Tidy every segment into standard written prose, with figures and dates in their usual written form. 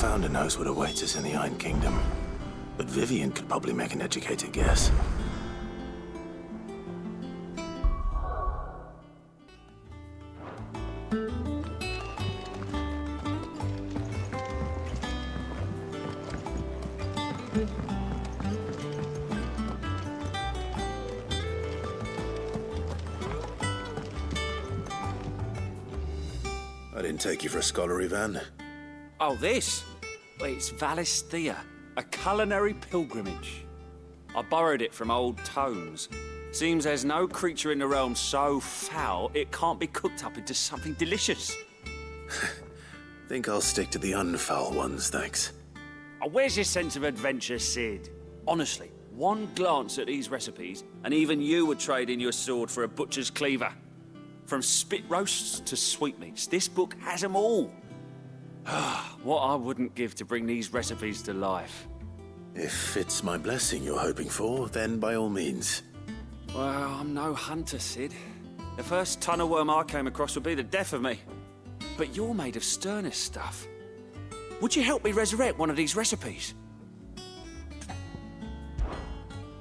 founder knows what awaits us in the Iron Kingdom, but Vivian could probably make an educated guess. I didn't take you for a scholar, Ivan. Oh, this? Well, it's Valisthea, a culinary pilgrimage. I borrowed it from old tomes. Seems there's no creature in the realm so foul it can't be cooked up into something delicious. Think I'll stick to the unfoul ones, thanks. Oh, where's your sense of adventure, Sid? Honestly, one glance at these recipes, and even you would trade in your sword for a butcher's cleaver. From spit roasts to sweetmeats, this book has them all. What I wouldn't give to bring these recipes to life. If it's my blessing you're hoping for, then by all means. Well, I'm no hunter, Sid. The first tunnel worm I came across would be the death of me. But you're made of sterner stuff. Would you help me resurrect one of these recipes?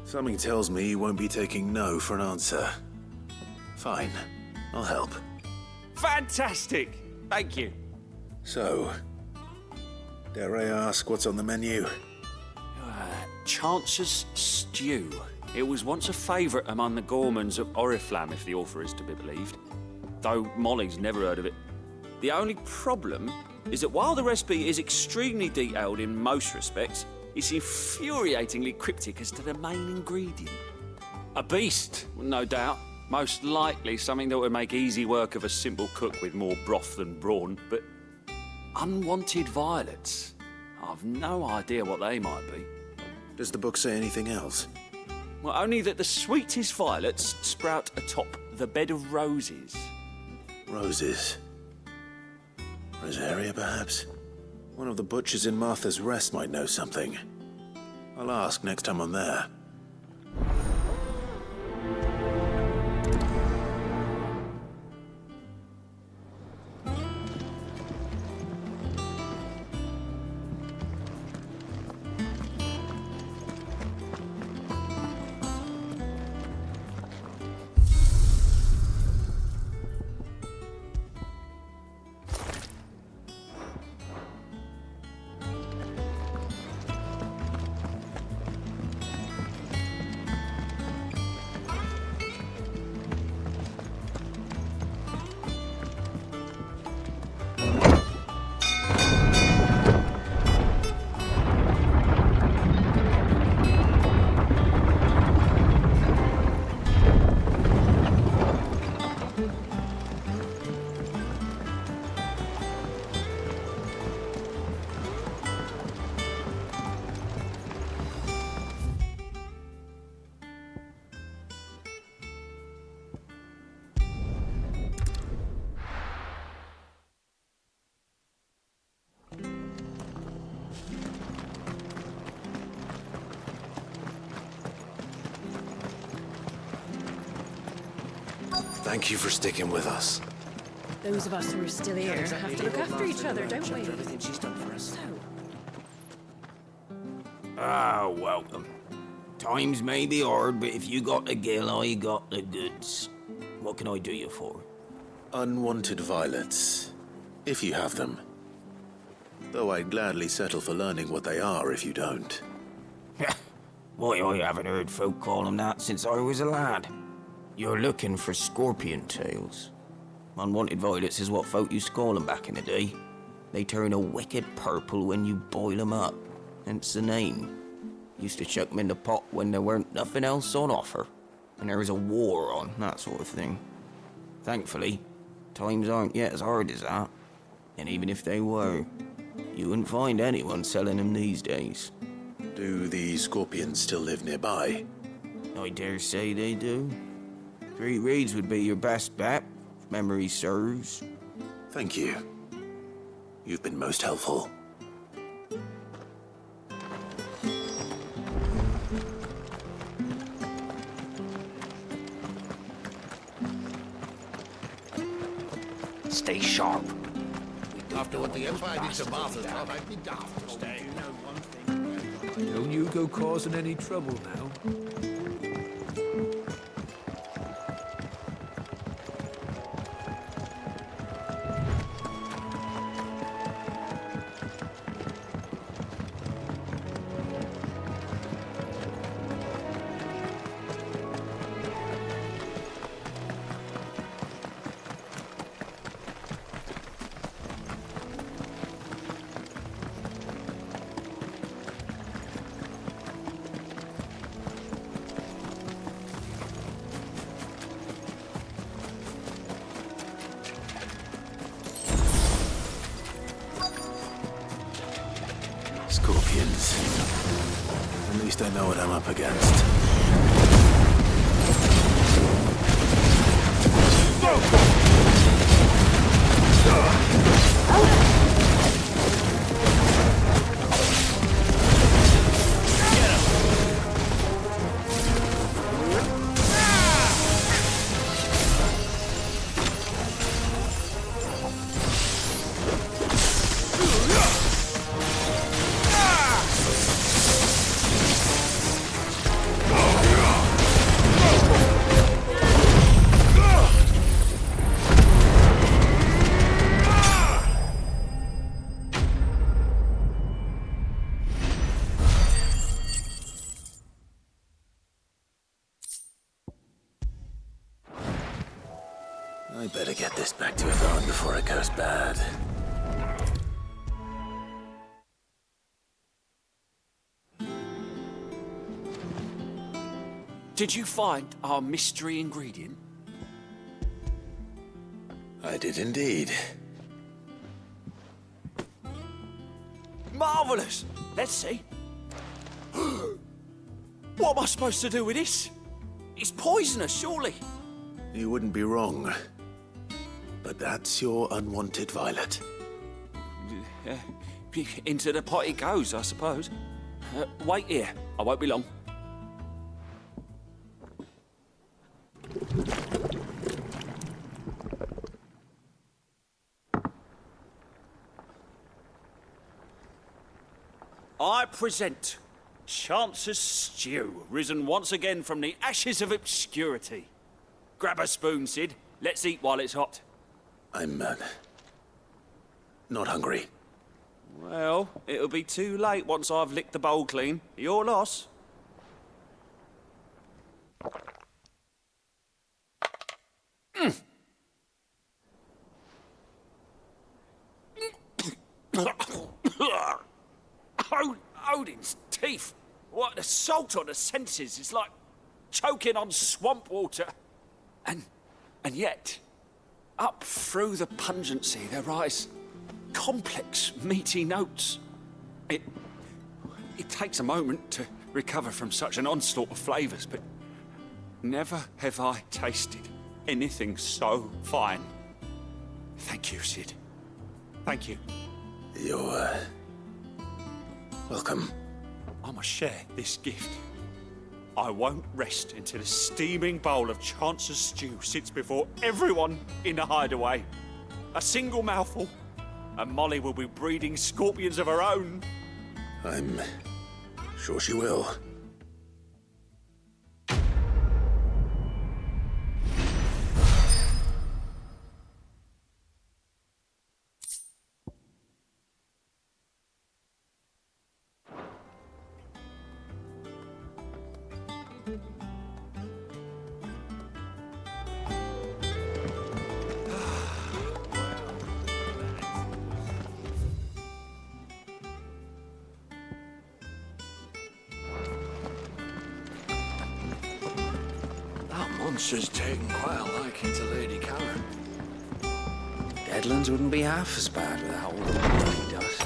Something tells me you won't be taking no for an answer. Fine, I'll help. Fantastic! Thank you. So, dare I ask what's on the menu? Chance's Stew. It was once a favourite among the gourmands of Oriflamme, if the author is to be believed. Though Molly's never heard of it. The only problem is that while the recipe is extremely detailed in most respects, it's infuriatingly cryptic as to the main ingredient. A beast, no doubt. Most likely something that would make easy work of a simple cook with more broth than brawn, but unwanted violets. I've no idea what they might be. Does the book say anything else? Well, only that the sweetest violets sprout atop the bed of roses. Roses. Rosaria, perhaps? One of the butchers in Martha's Rest might know something. I'll ask next time I'm there. Thank you for sticking with us. Those of us who are still here have to look after each other, don't we? Everything she's done for us. Ah, welcome. Times may be hard, but if you got the gill, I got the goods. What can I do you for? Unwanted violets, if you have them. Though I'd gladly settle for learning what they are if you don't. Why, I haven't heard folk call them that since I was a lad. You're looking for scorpion tails. Unwanted violets is what folk used to call them back in the day. They turn a wicked purple when you boil them up, hence the name. Used to chuck them in the pot when there weren't nothing else on offer, and there was a war on, that sort of thing. Thankfully, times aren't yet as hard as that, and even if they were, you wouldn't find anyone selling them these days. Do the scorpions still live nearby? I dare say they do. 3 Reeds would be your best bet, if memory serves. Thank you. You've been most helpful. Stay sharp. We After what the Empire did to Martha's lot, I'd be daft to stay. Don't you go causing any trouble now. Scorpions. At least I know what I'm up against. I better get this back to Yvonne before it goes bad. Did you find our mystery ingredient? I did indeed. Marvellous! Let's see. What am I supposed to do with this? It's poisonous, surely. You wouldn't be wrong. But that's your unwanted violet. Into the pot it goes, I suppose. Wait here. I won't be long. I present Chance's Stew, risen once again from the ashes of obscurity. Grab a spoon, Sid. Let's eat while it's hot. I'm, not hungry. Well, it'll be too late once I've licked the bowl clean. Your loss. Odin's teeth. What, the salt on the senses is like choking on swamp water. And yet, up through the pungency there rise complex, meaty notes. It takes a moment to recover from such an onslaught of flavours, but never have I tasted anything so fine. Thank you, Sid. Thank you. You're, welcome. I must share this gift. I won't rest until a steaming bowl of Chance's stew sits before everyone in the hideaway. A single mouthful, and Molly will be breeding scorpions of her own. I'm sure she will. Monster's taken quite a liking to Lady Karen. Deadlands wouldn't be half as bad without all the bloody dust.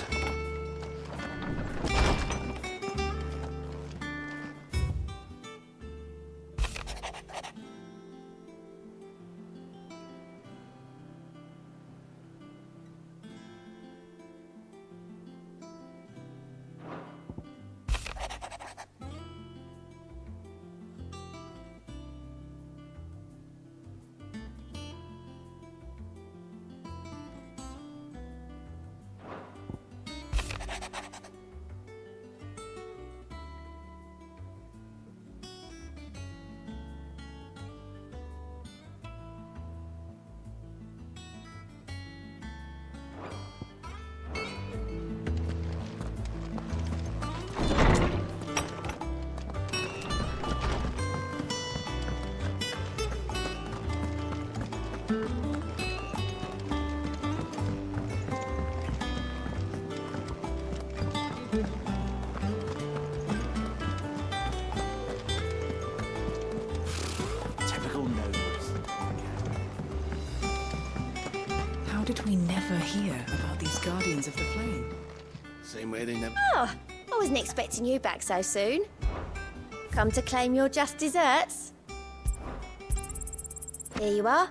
ever hear about these Guardians of the Flame? Same way they never... Oh, I wasn't expecting you back so soon. Come to claim your just desserts? Here you are.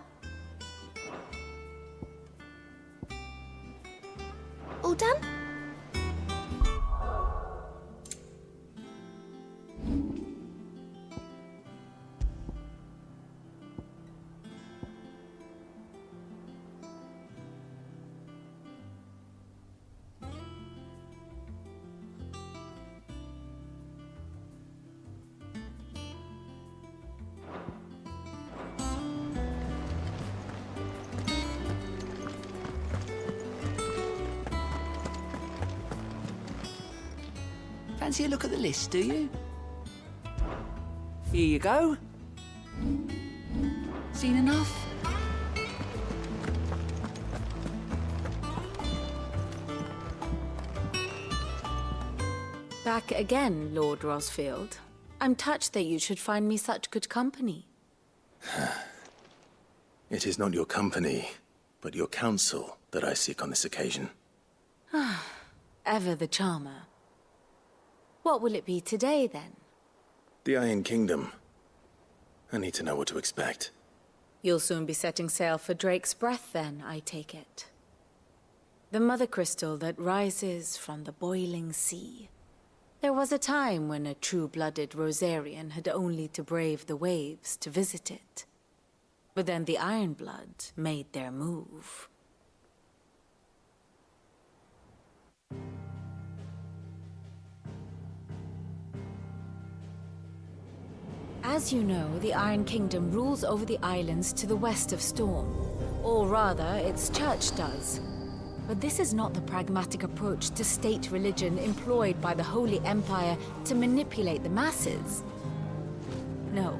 All done? Fancy a look at the list, do you? Here you go. Seen enough? Back again, Lord Rosfield. I'm touched that you should find me such good company. It is not your company, but your counsel that I seek on this occasion. Ever the charmer. What will it be today, then? The Iron Kingdom. I need to know what to expect. You'll soon be setting sail for Drake's Breath, then, I take it. The mother crystal that rises from the boiling sea. There was a time when a true-blooded Rosarian had only to brave the waves to visit it. But then the Ironblood made their move. As you know, the Iron Kingdom rules over the islands to the west of Storm. Or rather, its church does. But this is not the pragmatic approach to state religion employed by the Holy Empire to manipulate the masses. No,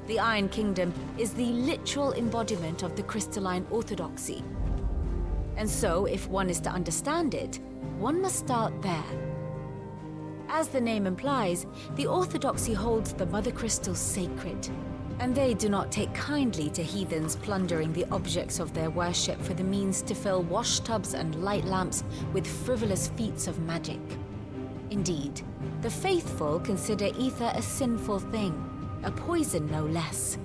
the Iron Kingdom is the literal embodiment of the crystalline orthodoxy. And so, if one is to understand it, one must start there. As the name implies, the Orthodoxy holds the Mother Crystals sacred, and they do not take kindly to heathens plundering the objects of their worship for the means to fill washtubs and light lamps with frivolous feats of magic. Indeed, the faithful consider ether a sinful thing, a poison no less.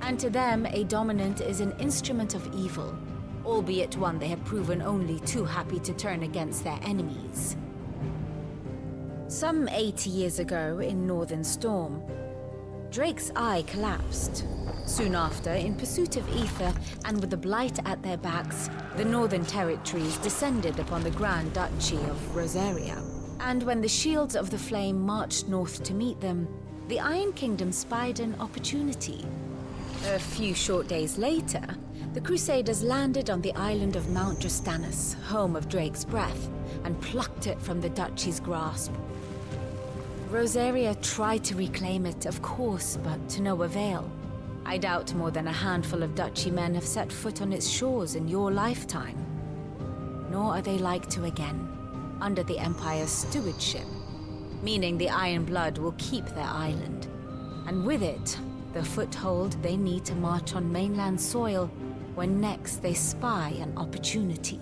And to them, a dominant is an instrument of evil, albeit one they have proven only too happy to turn against their enemies. Some 80 years ago, in Northern Storm, Drake's eye collapsed. Soon after, in pursuit of ether, and with the Blight at their backs, the Northern Territories descended upon the Grand Duchy of Rosaria. And when the Shields of the Flame marched north to meet them, the Iron Kingdom spied an opportunity. A few short days later, the Crusaders landed on the island of Mount Justanus, home of Drake's Breath, and plucked it from the Duchy's grasp. Rosaria tried to reclaim it, of course, but to no avail. I doubt more than a handful of Duchy men have set foot on its shores in your lifetime. Nor are they like to again, under the Empire's stewardship, meaning the Iron Blood will keep their island, and with it, the foothold they need to march on mainland soil when next they spy an opportunity.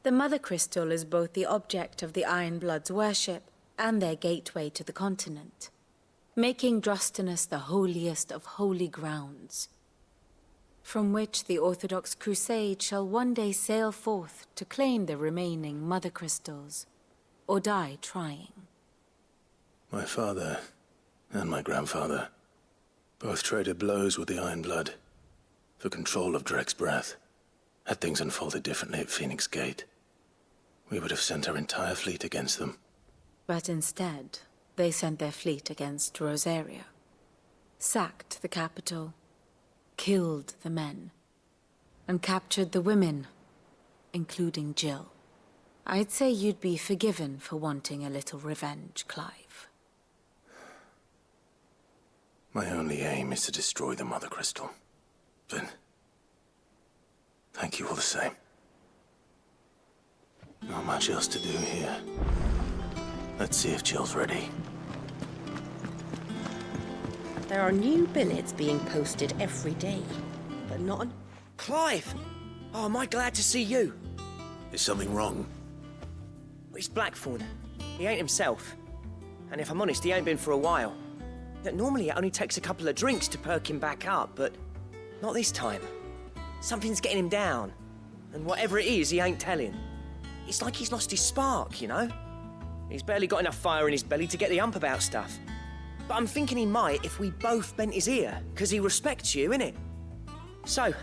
The Mother Crystal is both the object of the Iron Blood's worship and their gateway to the continent, making Drostanus the holiest of holy grounds, from which the Orthodox Crusade shall one day sail forth to claim the remaining Mother Crystals, or die trying. My father and my grandfather both traded blows with the Iron Blood for control of Drake's Breath. Had things unfolded differently at Phoenix Gate, we would have sent our entire fleet against them. But instead, they sent their fleet against Rosaria, sacked the capital, killed the men, and captured the women, including Jill. I'd say you'd be forgiven for wanting a little revenge, Clive. My only aim is to destroy the Mother Crystal. Then, thank you all the same. Not much else to do here. Let's see if Jill's ready. There are new billets being posted every day, but not on... Clive! Oh, am I glad to see you? Is something wrong? It's Blackthorn. He ain't himself. And if I'm honest, he ain't been for a while. Normally it only takes a couple of drinks to perk him back up, but not this time. Something's getting him down. And whatever it is, he ain't telling. It's like he's lost his spark, you know? He's barely got enough fire in his belly to get the ump about stuff. But I'm thinking he might if we both bent his ear, because he respects you, innit? So,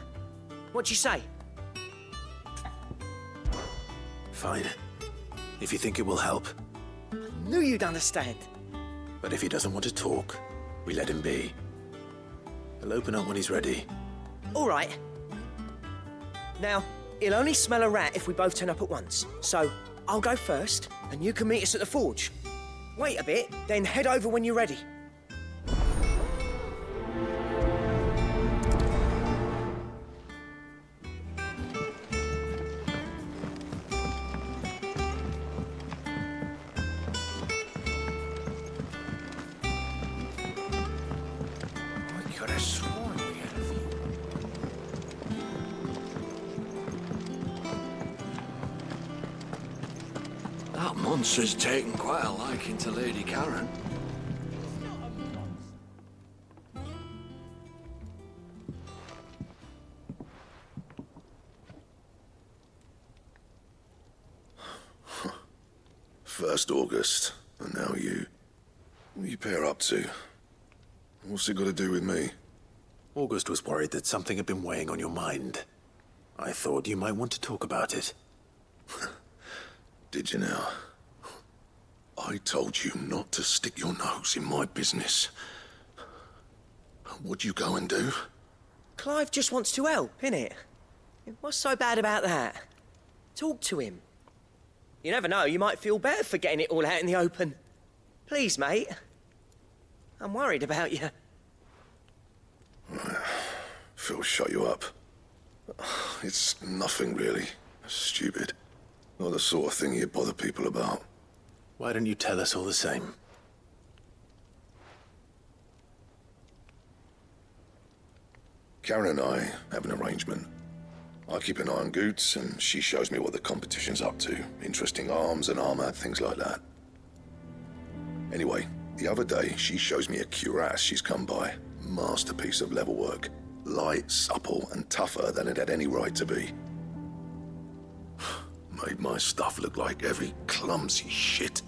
what do you say? Fine. If you think it will help. Knew you'd understand. But if he doesn't want to talk, we let him be. He'll open up when he's ready. All right. Now, he'll only smell a rat if we both turn up at once. So, I'll go first, and you can meet us at the forge. Wait a bit, then head over when you're ready. I could have sworn we had a few. That monster's taken quite a liking to Lady Karen. First August, and now you. What are you pair up to? What's it got to do with me? August was worried that something had been weighing on your mind. I thought you might want to talk about it. Did you now? I told you not to stick your nose in my business. What'd you go and do? Clive just wants to help, innit? What's so bad about that? Talk to him. You never know, you might feel better for getting it all out in the open. Please, mate. I'm worried about you. Phil shut you up. It's nothing really. Stupid. Not the sort of thing you bother people about. Why don't you tell us all the same? Karen and I have an arrangement. I keep an eye on Goots, and she shows me what the competition's up to. Interesting arms and armor, things like that. Anyway, the other day, she shows me a cuirass she's come by. Masterpiece of level work. Light, supple, and tougher than it had any right to be. Made my stuff look like every clumsy shit.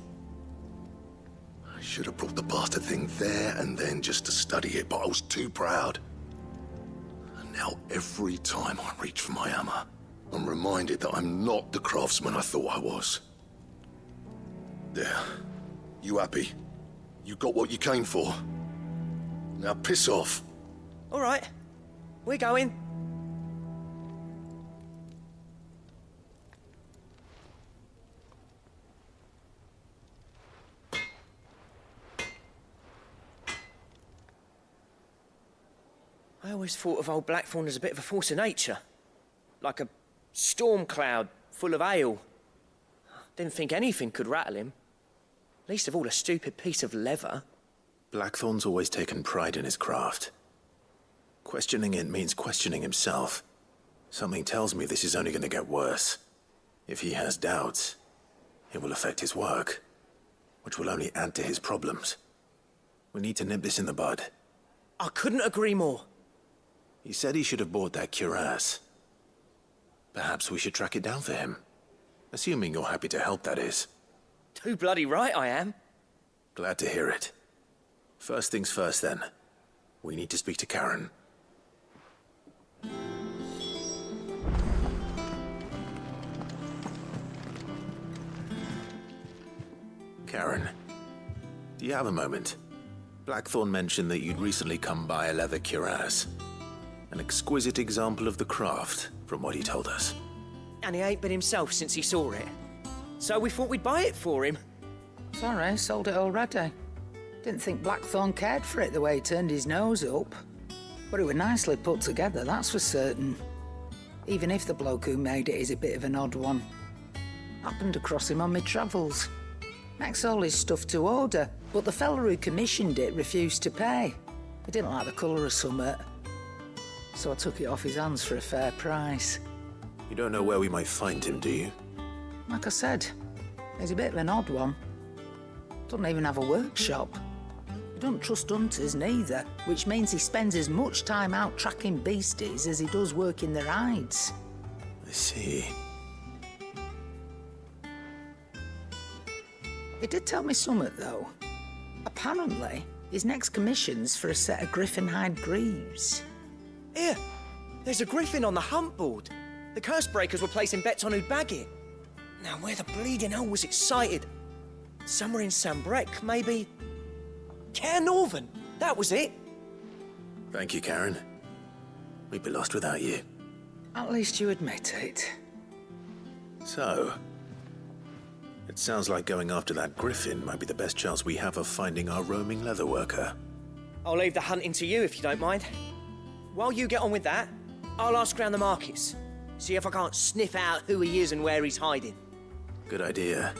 I should have brought the bastard thing there and then just to study it, but I was too proud. And now every time I reach for my hammer, I'm reminded that I'm not the craftsman I thought I was. There. You happy? You got what you came for? Now piss off. All right. We're going. I always thought of old Blackthorn as a bit of a force of nature. Like a storm cloud full of hail. Didn't think anything could rattle him. Least of all a stupid piece of leather. Blackthorn's always taken pride in his craft. Questioning it means questioning himself. Something tells me this is only going to get worse. If he has doubts, it will affect his work, which will only add to his problems. We need to nip this in the bud. I couldn't agree more. He said he should have bought that cuirass. Perhaps we should track it down for him. Assuming you're happy to help, that is. Too bloody right I am. Glad to hear it. First things first, then. We need to speak to Karen. Karen, do you have a moment? Blackthorn mentioned that you'd recently come by a leather cuirass. An exquisite example of the craft, from what he told us. And he ain't been himself since he saw it. So we thought we'd buy it for him. Sorry, sold it already. Didn't think Blackthorn cared for it the way he turned his nose up. But it was nicely put together, that's for certain. Even if the bloke who made it is a bit of an odd one. Happened across him on my travels. Makes all his stuff to order, but the fella who commissioned it refused to pay. He didn't like the colour of summit, so I took it off his hands for a fair price. You don't know where we might find him, do you? Like I said, he's a bit of an odd one. Doesn't even have a workshop. He doesn't trust hunters neither, which means he spends as much time out tracking beasties as he does working their hides. I see. He did tell me something, though. Apparently, his next commission's for a set of griffin hide greaves. Here, there's a griffin on the hunt board. The curse breakers were placing bets on who'd bag it. Now, where the bleeding hell was it sighted? Somewhere in Sambrec, maybe. Care Northern, that was it. Thank you, Karen. We'd be lost without you. At least you admit it. So, it sounds like going after that griffin might be the best chance we have of finding our roaming leatherworker. I'll leave the hunting to you if you don't mind. While you get on with that, I'll ask around the markets. See if I can't sniff out who he is and where he's hiding. Good idea.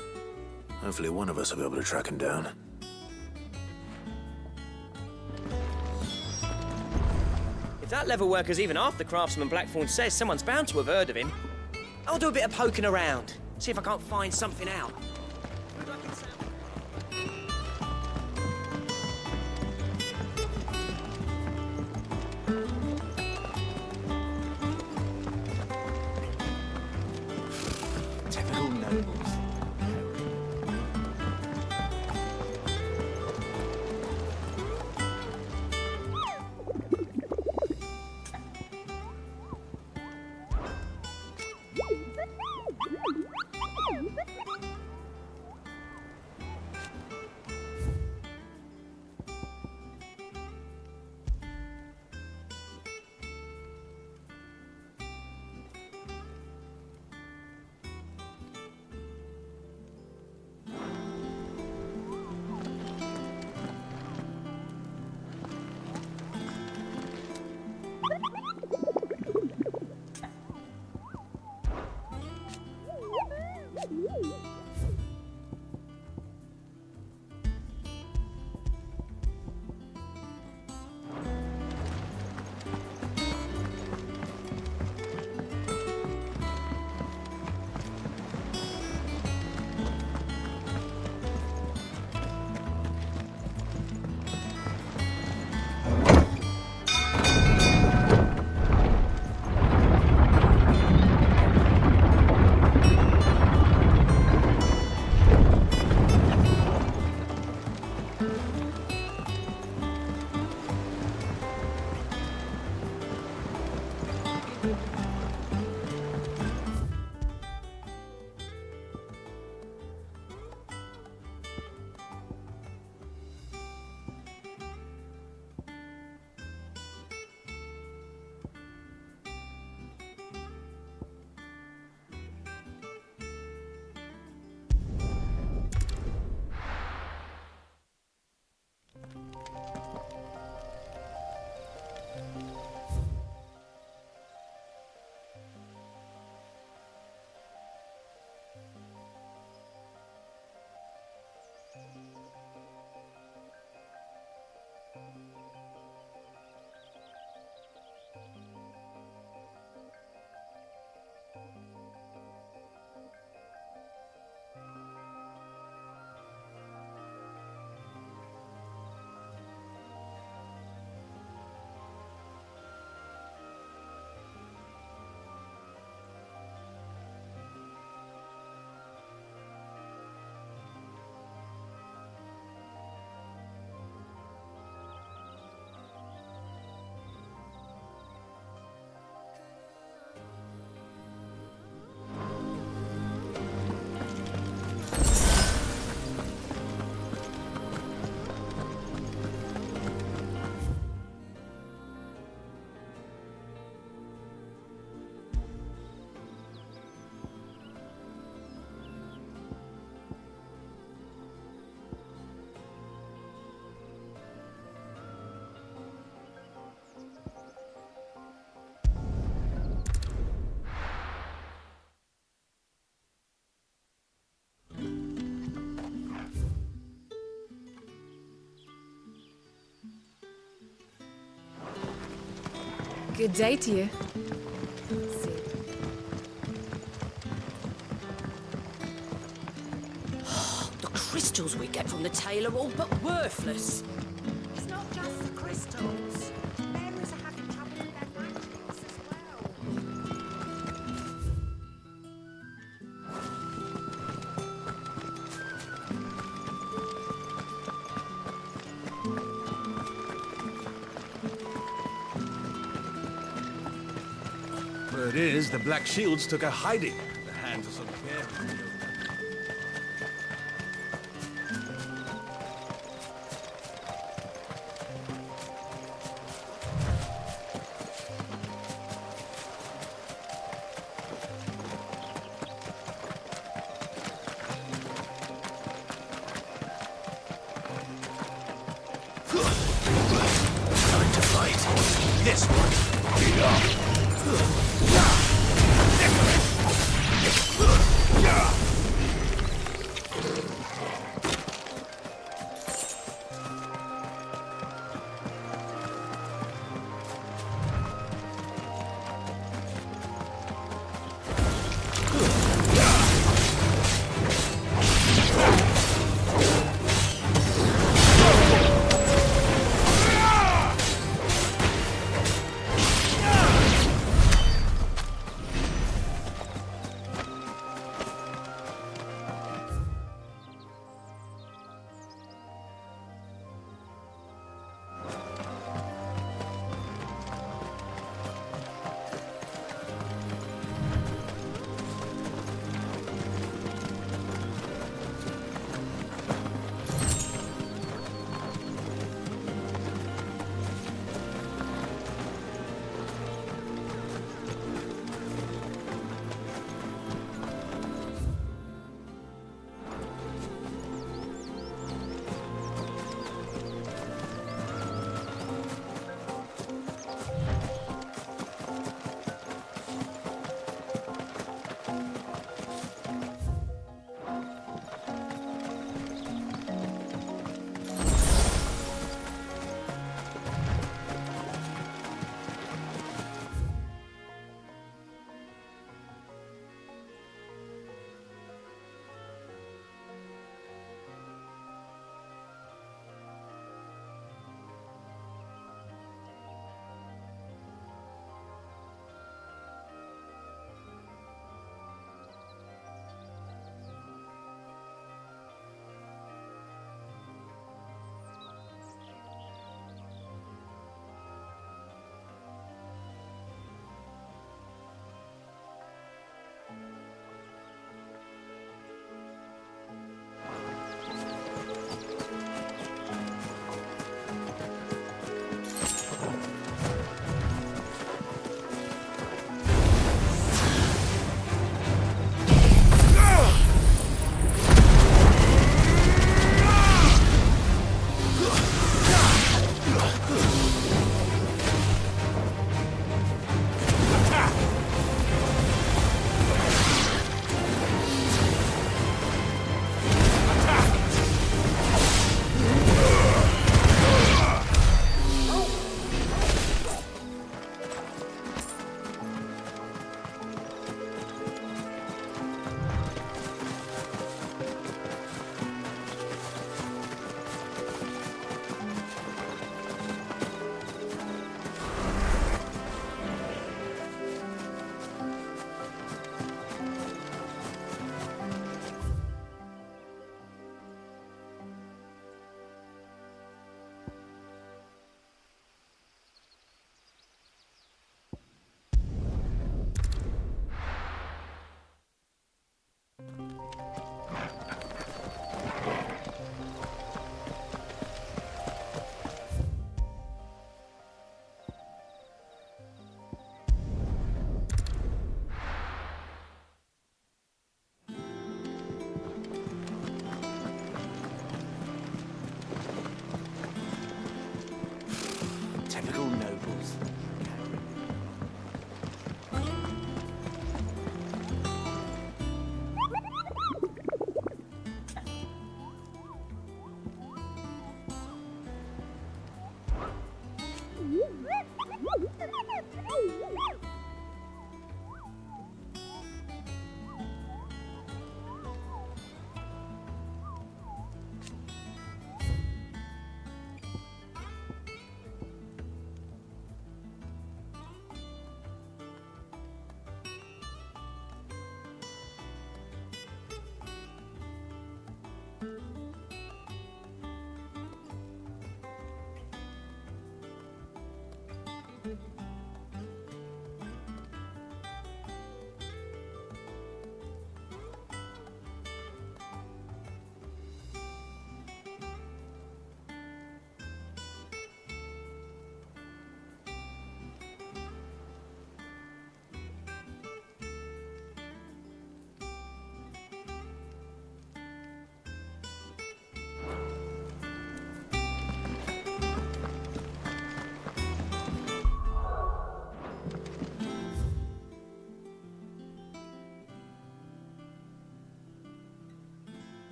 Hopefully one of us will be able to track him down. If that leatherworker's even half the craftsman Blackthorn says, someone's bound to have heard of him. I'll do a bit of poking around, see if I can't find something out. Good luck in Sam. Typical nobles. Good day to you. The crystals we get from the tail are all but worthless. It's not just the crystals. Fairies are having trouble with their magics as well. Word is, the Black Shields took a hiding at the hands of some careless. Time to fight. This one.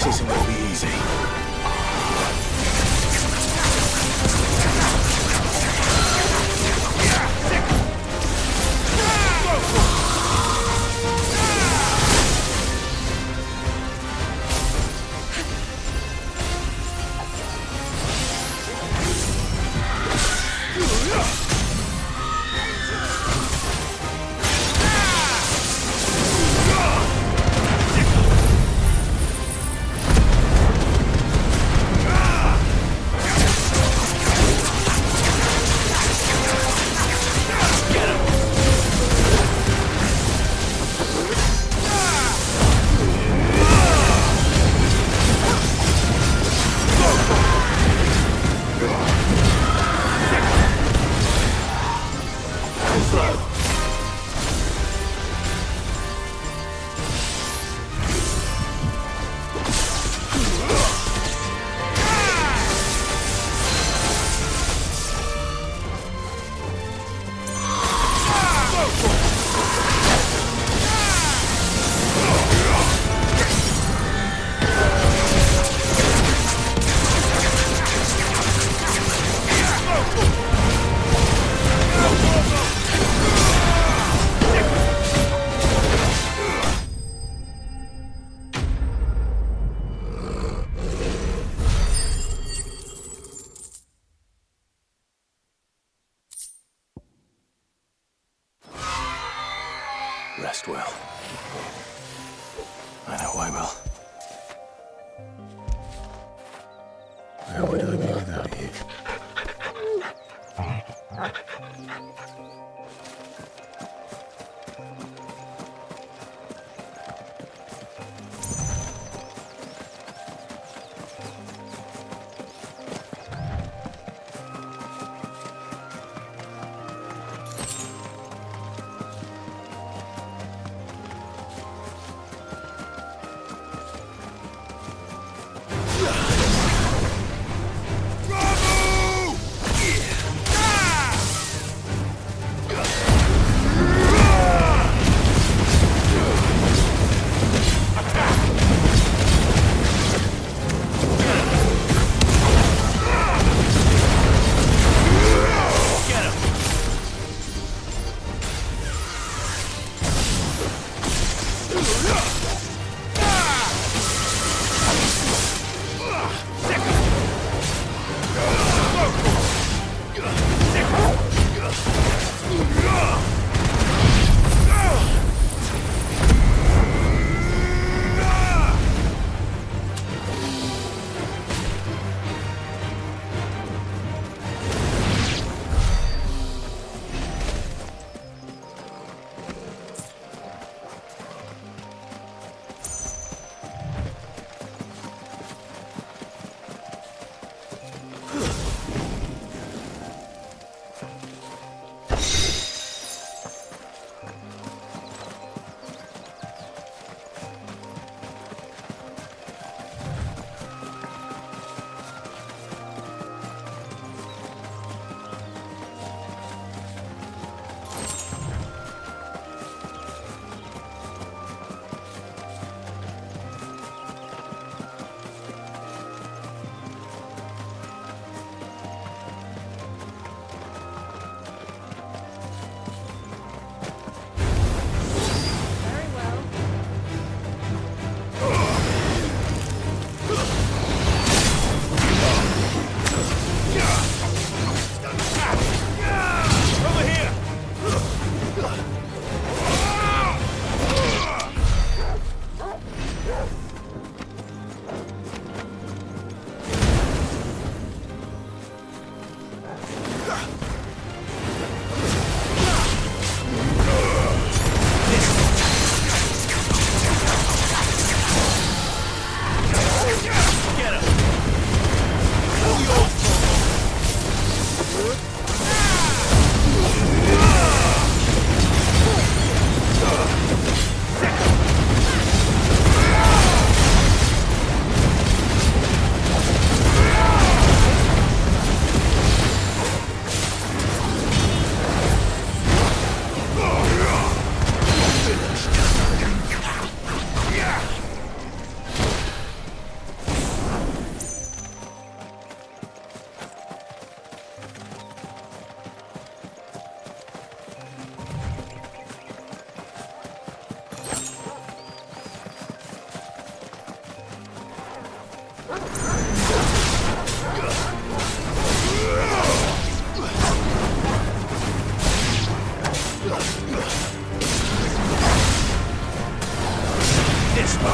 This isn't gonna be easy. Rest well. I know I will. Where would I be without you? this!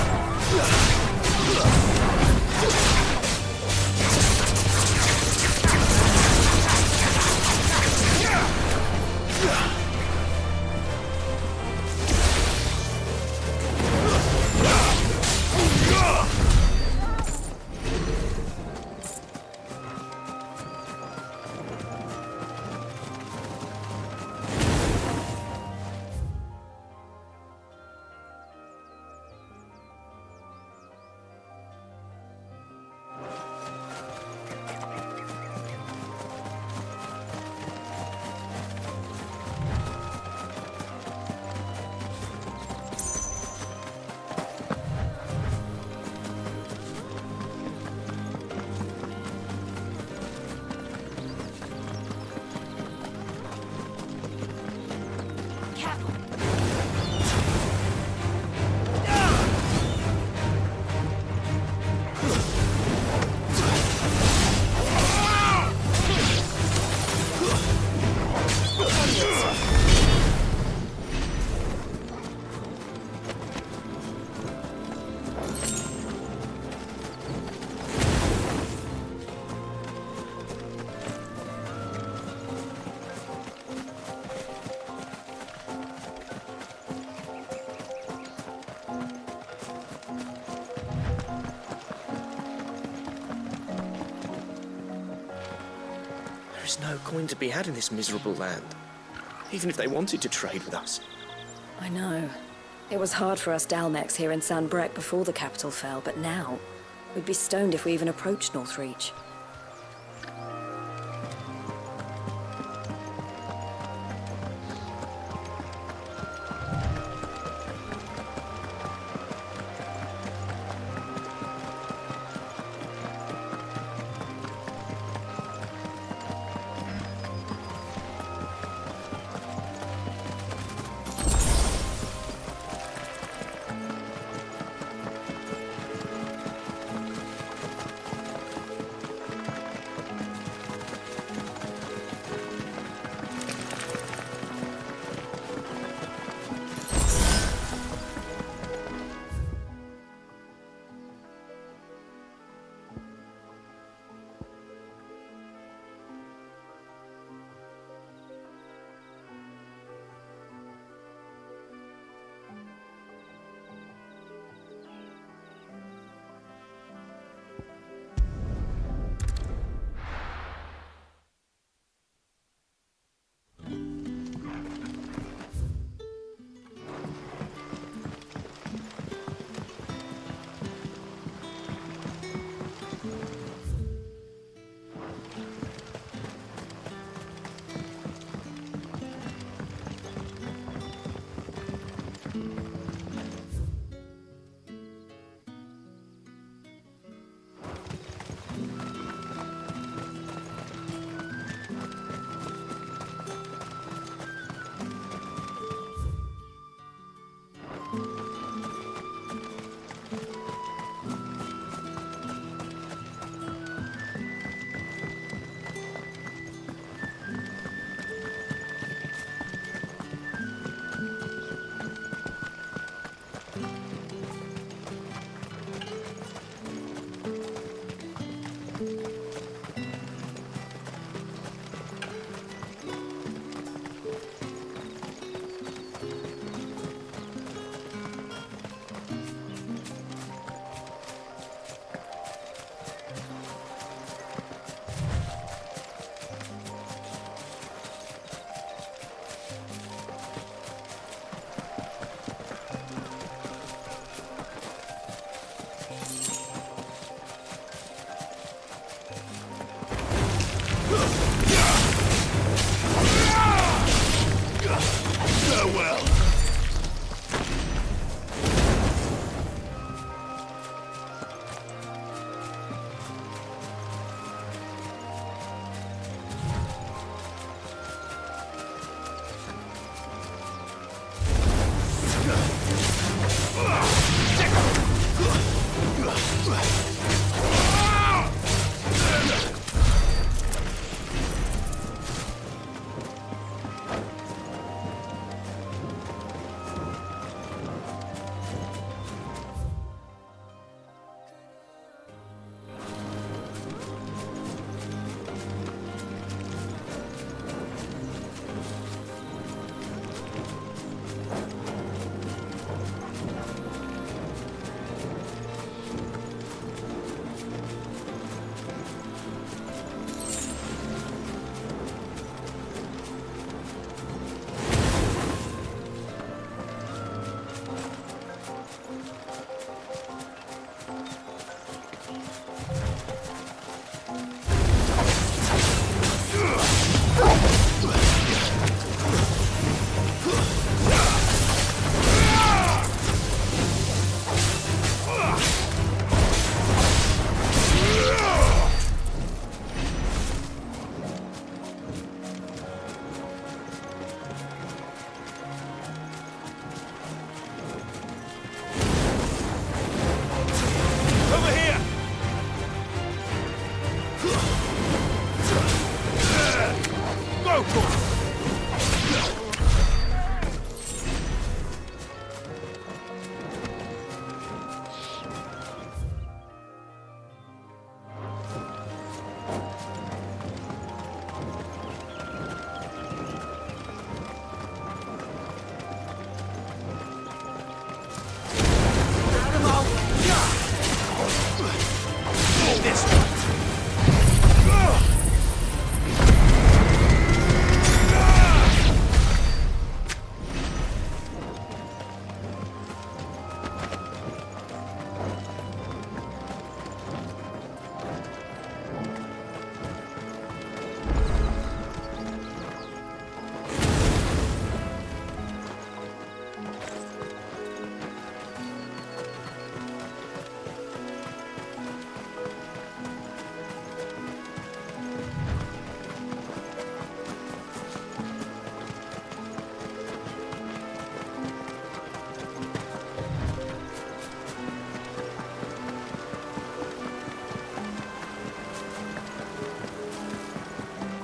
There's no coin to be had in this miserable land, even if they wanted to trade with us. I know. It was hard for us Dalmex here in San Brec before the capital fell, but now we'd be stoned if we even approached Northreach.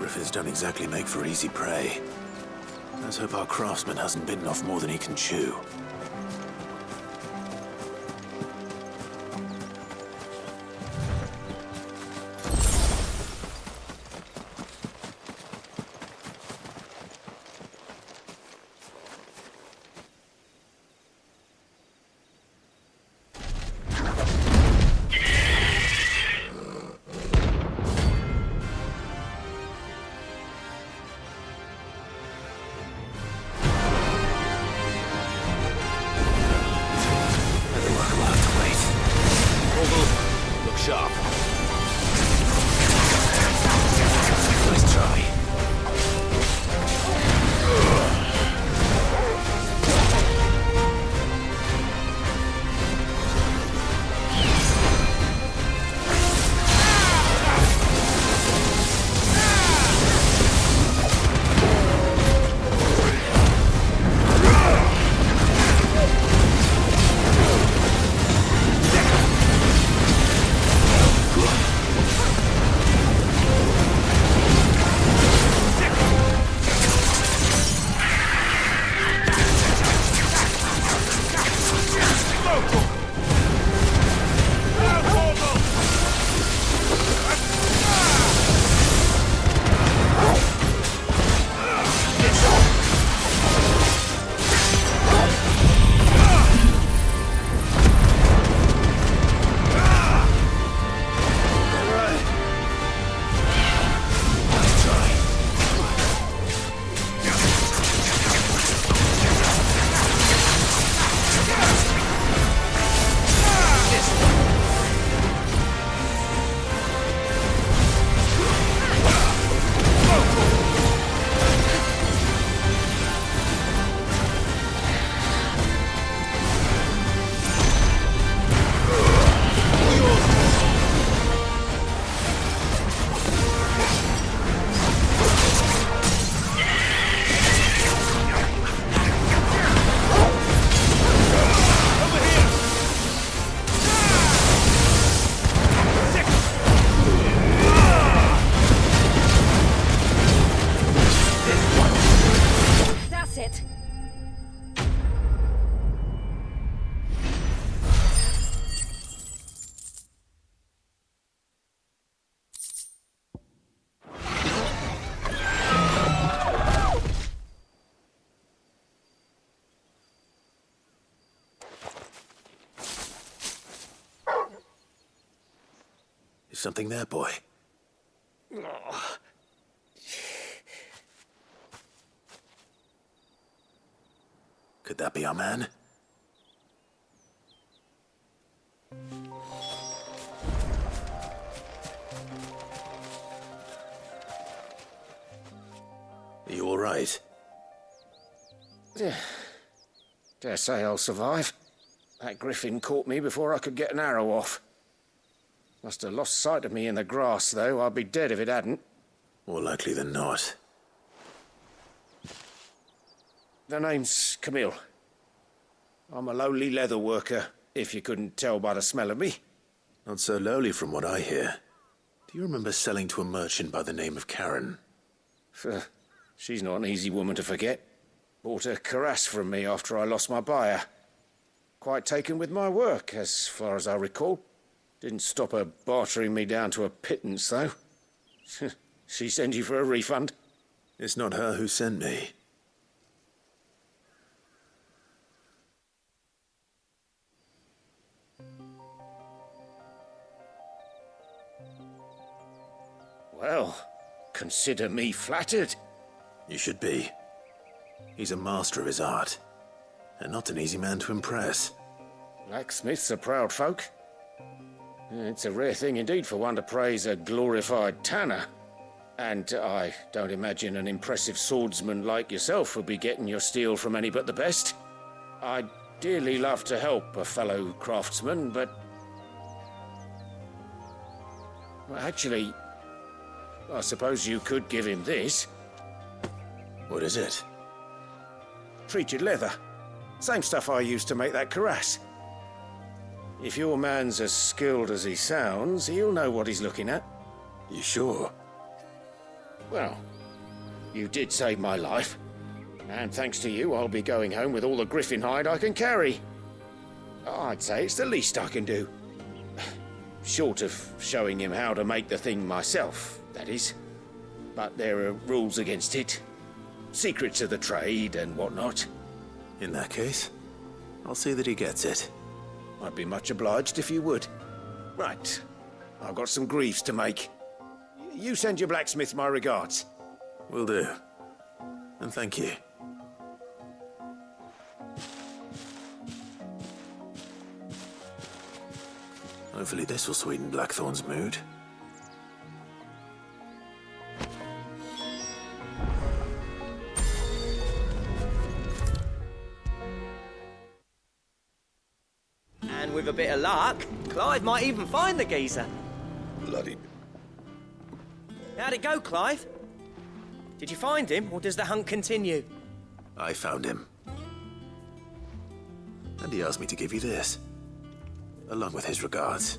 Griffiths don't exactly make for easy prey. Let's hope our craftsman hasn't bitten off more than he can chew. Is something there, boy? Could that be our man? Are you all right? Dare say I'll survive. That griffin caught me before I could get an arrow off. Must have lost sight of me in the grass, though. I'd be dead if it hadn't. More likely than not. The name's Camille. I'm a lowly leather worker, if you couldn't tell by the smell of me. Not so lowly from what I hear. Do you remember selling to a merchant by the name of Karen? She's not an easy woman to forget. Bought a cuirass from me after I lost my buyer. Quite taken with my work, as far as I recall. Didn't stop her bartering me down to a pittance, though. She sent you for a refund? It's not her who sent me. Well, consider me flattered. You should be. He's a master of his art, and not an easy man to impress. Blacksmiths are proud folk. It's a rare thing indeed for one to praise a glorified tanner. And I don't imagine an impressive swordsman like yourself would be getting your steel from any but the best. I'd dearly love to help a fellow craftsman, but... Well, actually, I suppose you could give him this. What is it? Treated leather. Same stuff I used to make that cuirass. If your man's as skilled as he sounds, he'll know what he's looking at. You sure? Well, you did save my life. And thanks to you, I'll be going home with all the griffin hide I can carry. I'd say it's the least I can do. Short of showing him how to make the thing myself, that is. But there are rules against it. Secrets of the trade and whatnot. In that case, I'll see that he gets it. I'd be much obliged if you would. Right. I've got some greaves to make. You send your blacksmith my regards. Will do. And thank you. Hopefully this will sweeten Blackthorn's mood. And with a bit of luck, Clive might even find the geezer. Bloody... How'd it go, Clive? Did you find him, or does the hunt continue? I found him. And he asked me to give you this, along with his regards.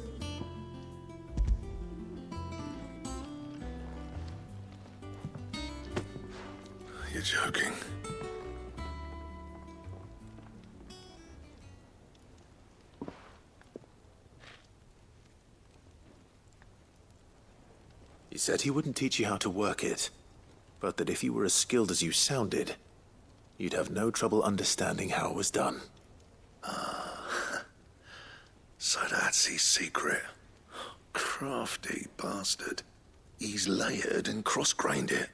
You're joking. He said he wouldn't teach you how to work it, but that if you were as skilled as you sounded, you'd have no trouble understanding how it was done. So that's his secret. Crafty bastard. He's layered and cross-grained it.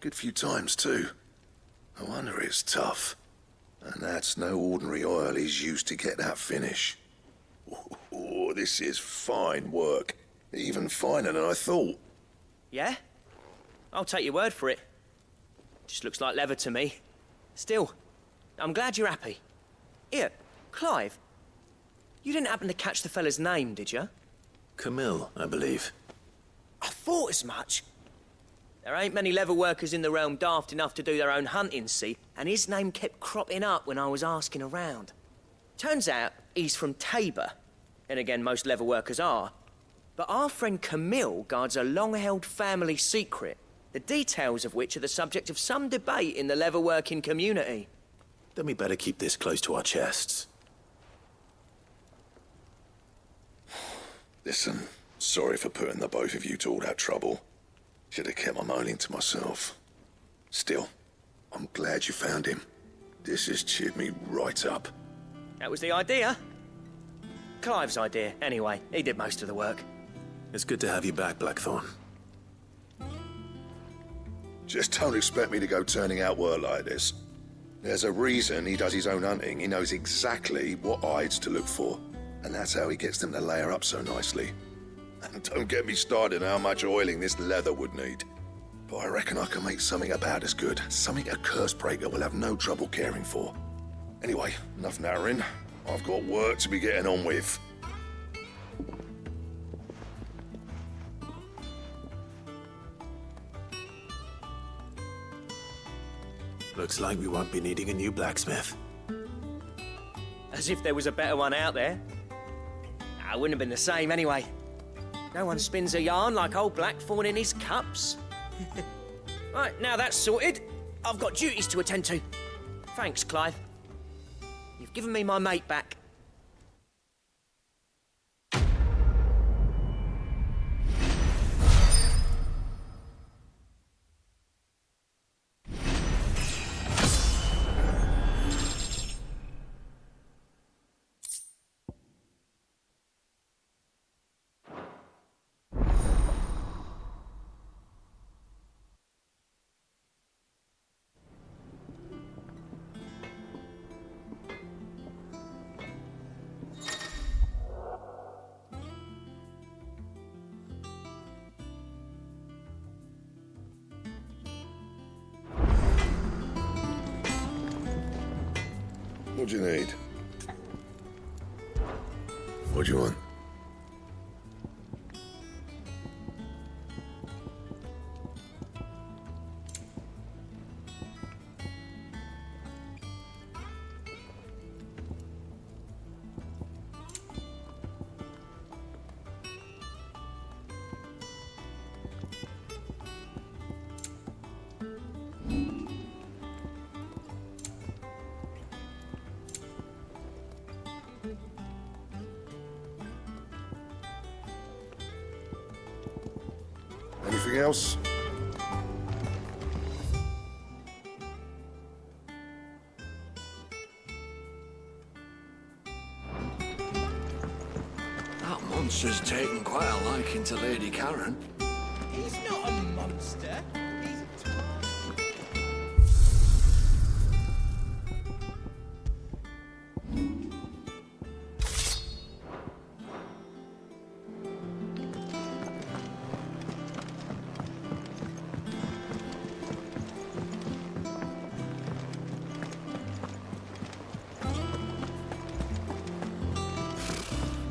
Good few times, too. No wonder it's tough. And that's no ordinary oil he's used to get that finish. Oh, this is fine work. Even finer than I thought. Yeah? I'll take your word for it. Just looks like leather to me. Still, I'm glad you're happy. Here, Clive. You didn't happen to catch the fella's name, did you? Camille, I believe. I thought as much. There ain't many leather workers in the realm daft enough to do their own hunting, see? And his name kept cropping up when I was asking around. Turns out he's from Tabor. And again, most leather workers are. But our friend Camille guards a long-held family secret, the details of which are the subject of some debate in the leather-working community. Then we better keep this close to our chests. Listen, sorry for putting the both of you to all that trouble. Should have kept my moaning to myself. Still, I'm glad you found him. This has cheered me right up. That was the idea. Clive's idea, anyway. He did most of the work. It's good to have you back, Blackthorn. Just don't expect me to go turning out work like this. There's a reason he does his own hunting. He knows exactly what hides to look for. And that's how he gets them to layer up so nicely. And don't get me started on how much oiling this leather would need. But I reckon I can make something about as good. Something a Cursebreaker will have no trouble caring for. Anyway, enough nattering. I've got work to be getting on with. Looks like we won't be needing a new blacksmith. As if there was a better one out there. It wouldn't have been the same anyway. No one spins a yarn like old Blackthorn in his cups. Right, now that's sorted, I've got duties to attend to. Thanks, Clive. You've given me my mate back. What do you need? What do you want? Anything else? That monster's taken quite a liking to Lady Karen. He's not a monster. He's a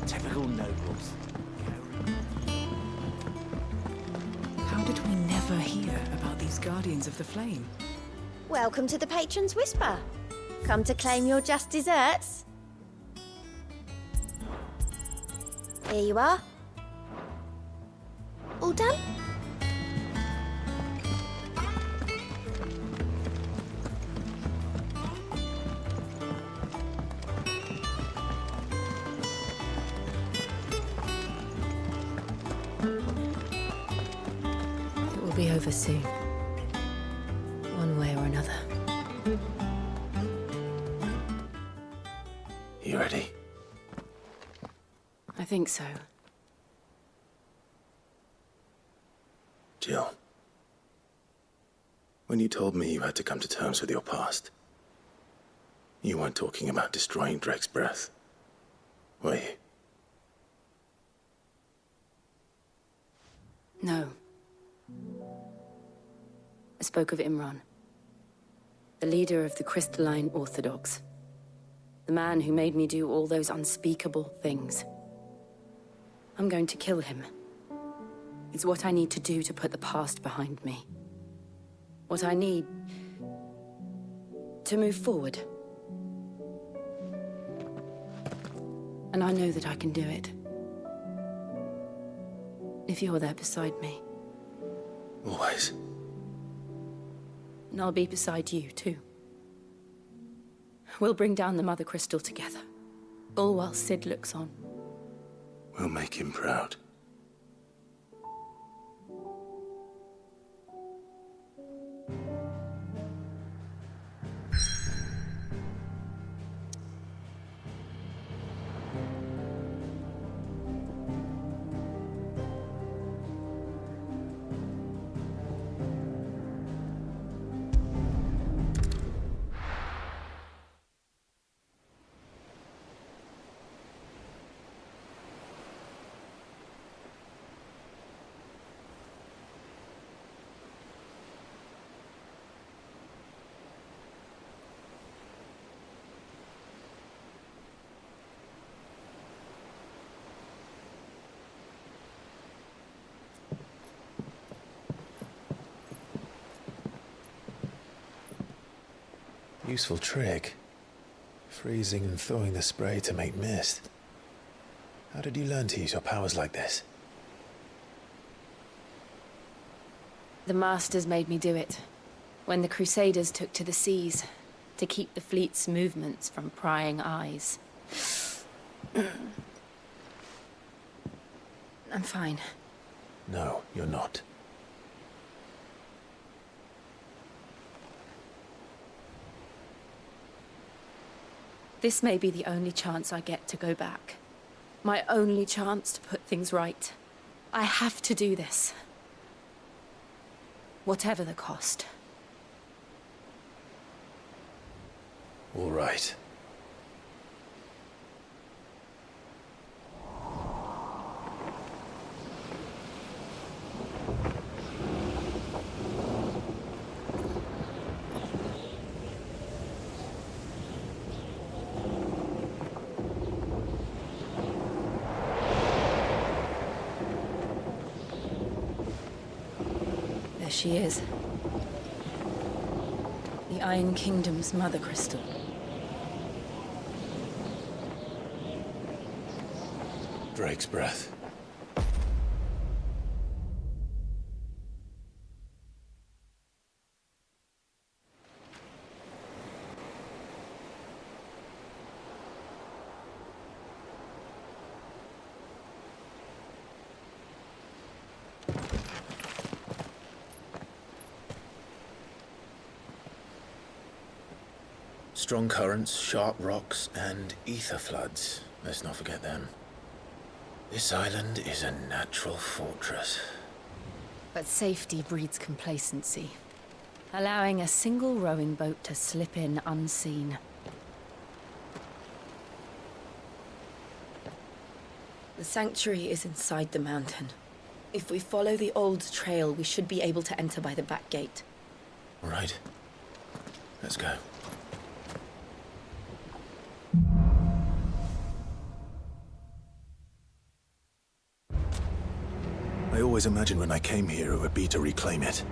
Typical nobles. How did we never hear about these Guardians of the Flame? Welcome to the Patron's Whisper. Come to claim your just desserts? Here you are. All done? It will be over soon. One way or another. You ready? I think so. Jill. When you told me you had to come to terms with your past, you weren't talking about destroying Drake's breath, were you? No. I spoke of Imran, the leader of the Crystalline Orthodox. The man who made me do all those unspeakable things. I'm going to kill him. It's what I need to do to put the past behind me. What I need to move forward. And I know that I can do it. If you're there beside me. Always. And I'll be beside you, too. We'll bring down the Mother Crystal together. All while Sid looks on. We'll make him proud. Useful trick. Freezing and thawing the spray to make mist. How did you learn to use your powers like this? The Masters made me do it. When the Crusaders took to the seas, to keep the fleet's movements from prying eyes. I'm fine. No, you're not. This may be the only chance I get to go back. My only chance to put things right. I have to do this. Whatever the cost. All right. she is. The Iron Kingdom's mother crystal. Drake's breath. Strong currents, sharp rocks, and ether floods. Let's not forget them. This island is a natural fortress. But safety breeds complacency, allowing a single rowing boat to slip in unseen. The sanctuary is inside the mountain. If we follow the old trail, we should be able to enter by the back gate. All right. Let's go. I always imagined when I came here it would be to reclaim it.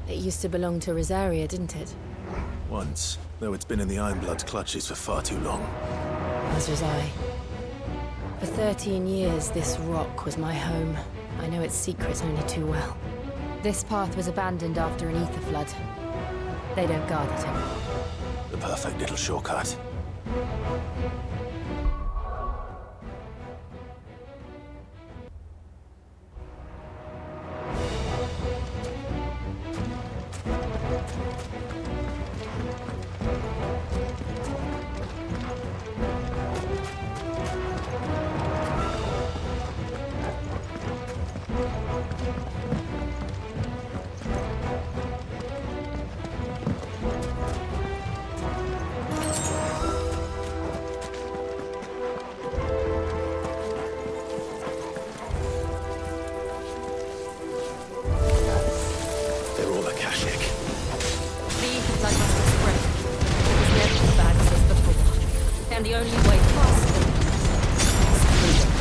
It used to belong to Rosaria, didn't it? Once, though it's been in the Ironblood's clutches for far too long. As was I. For 13 years, this rock was my home. I know its secrets only too well. This path was abandoned after an ether flood. They don't guard it anymore. The perfect little shortcut. And the only way past them is through them.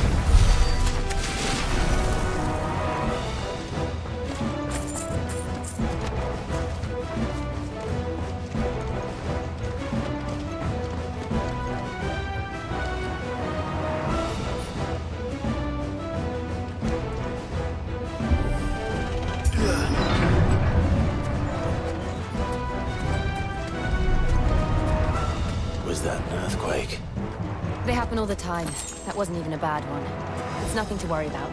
Was that an earthquake? They happen all the time. That wasn't even a bad one. It's nothing to worry about.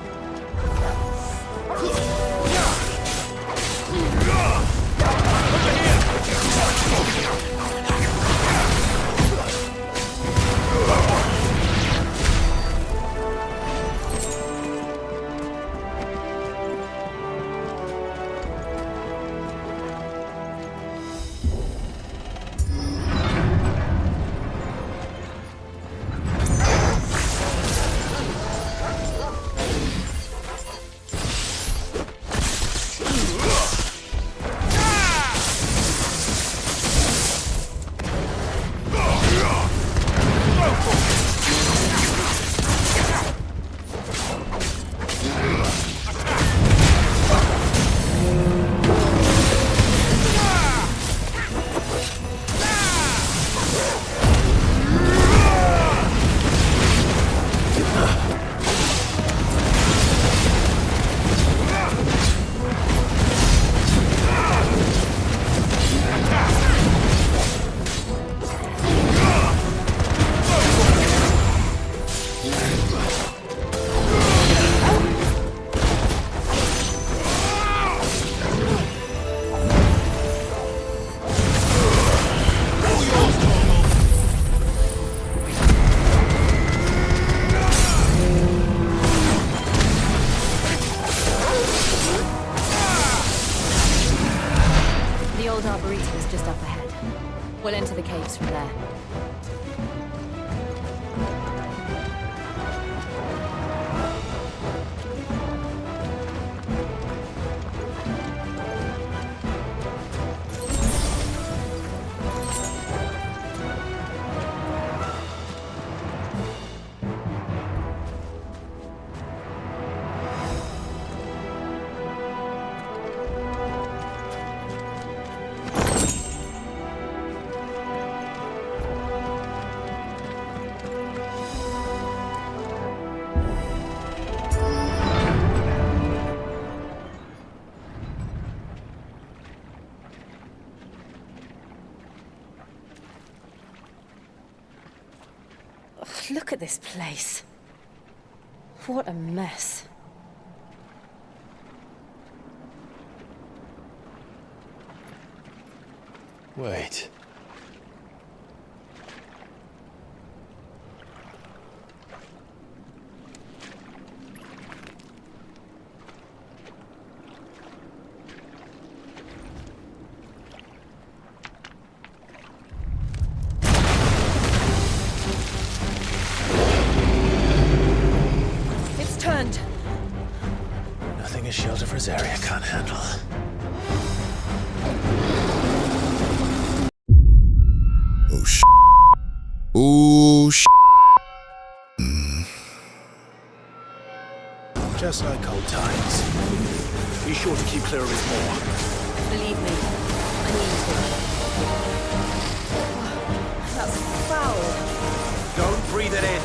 Look at this place. What a mess. Wait. It's turned. Nothing a shelter for Zaria can't handle. Oh, sh**. Oh, sh**. Just like old times. Be sure to keep clear of his moor. Believe me, I need to. That's foul. Don't breathe it in.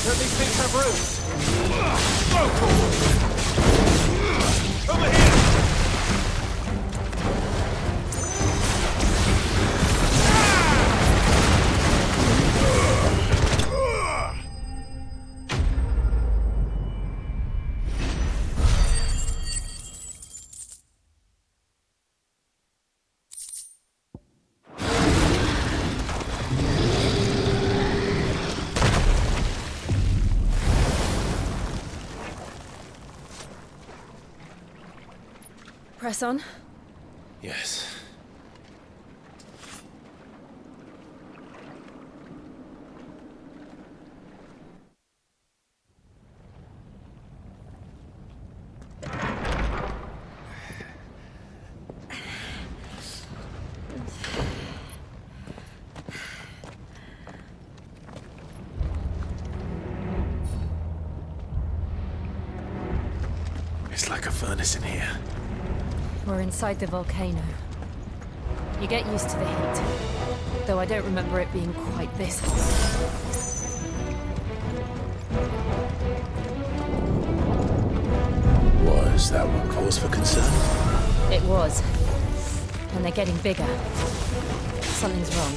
Don't these things have roots? Over here! Press on. Yes. It's like a furnace in here. We're inside the volcano. You get used to the heat, though I don't remember it being quite this hot. Was that one cause for concern? It was. And they're getting bigger. Something's wrong.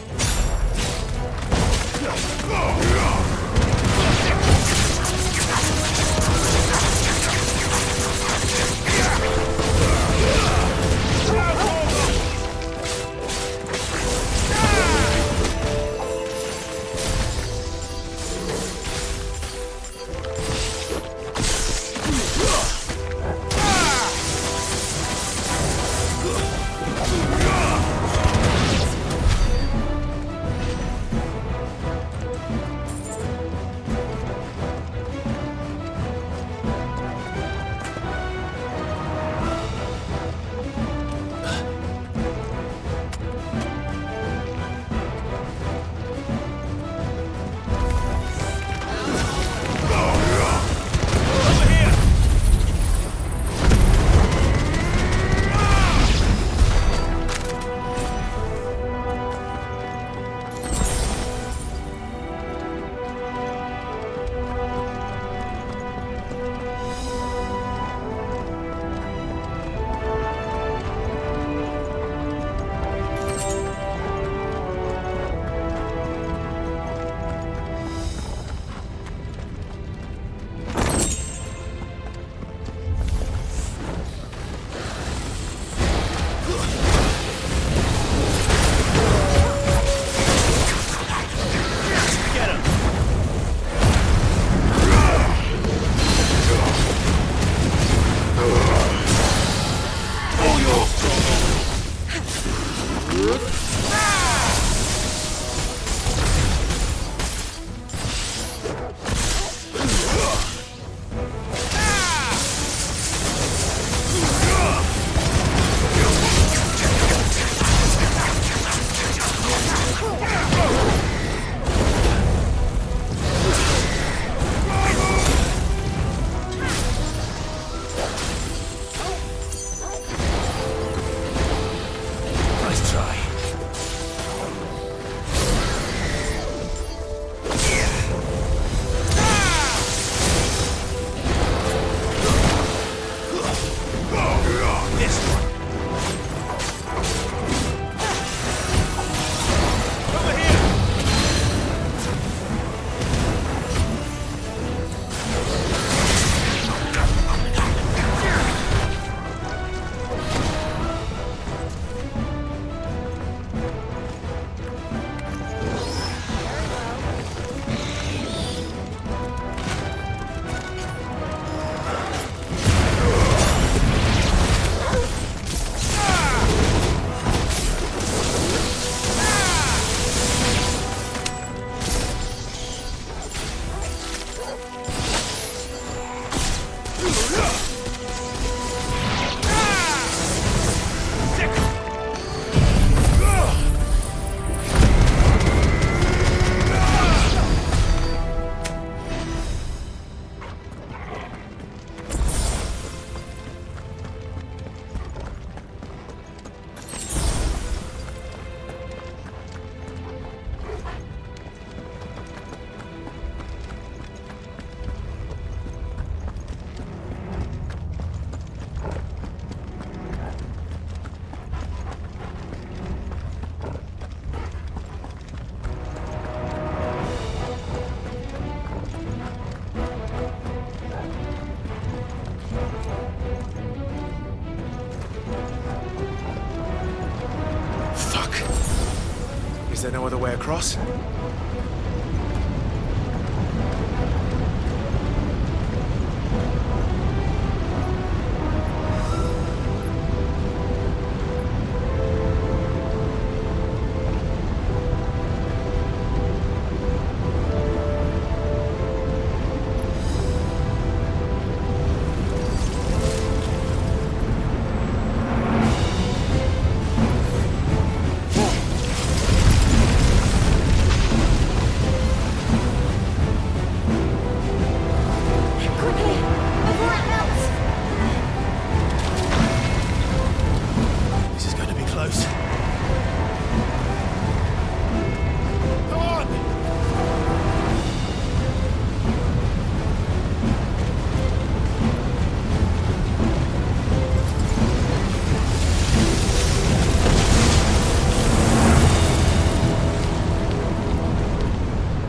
there no other way across?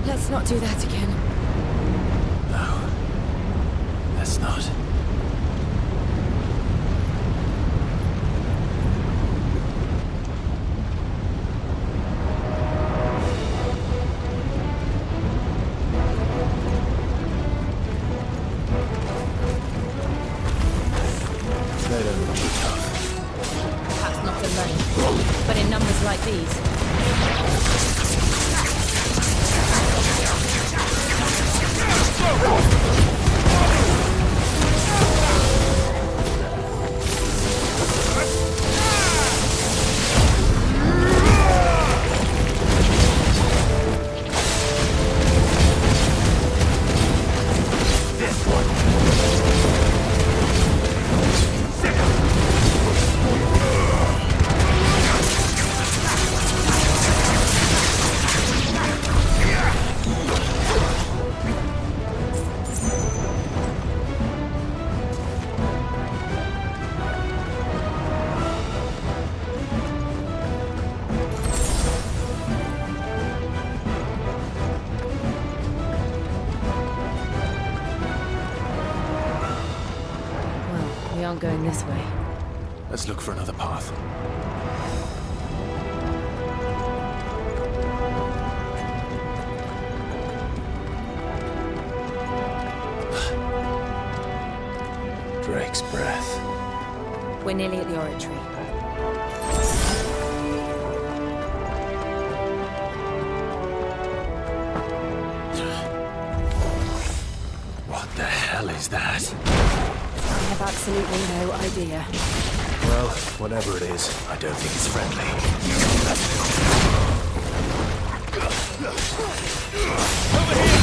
Let's not do that again. No. Let's not. They don't look too tough. Perhaps not alone, but in numbers like these. We aren't going this way. Let's look for another path. Drake's breath. We're nearly at the oratory. What the hell is that? I have absolutely no idea. Well, whatever it is, I don't think it's friendly. Over here!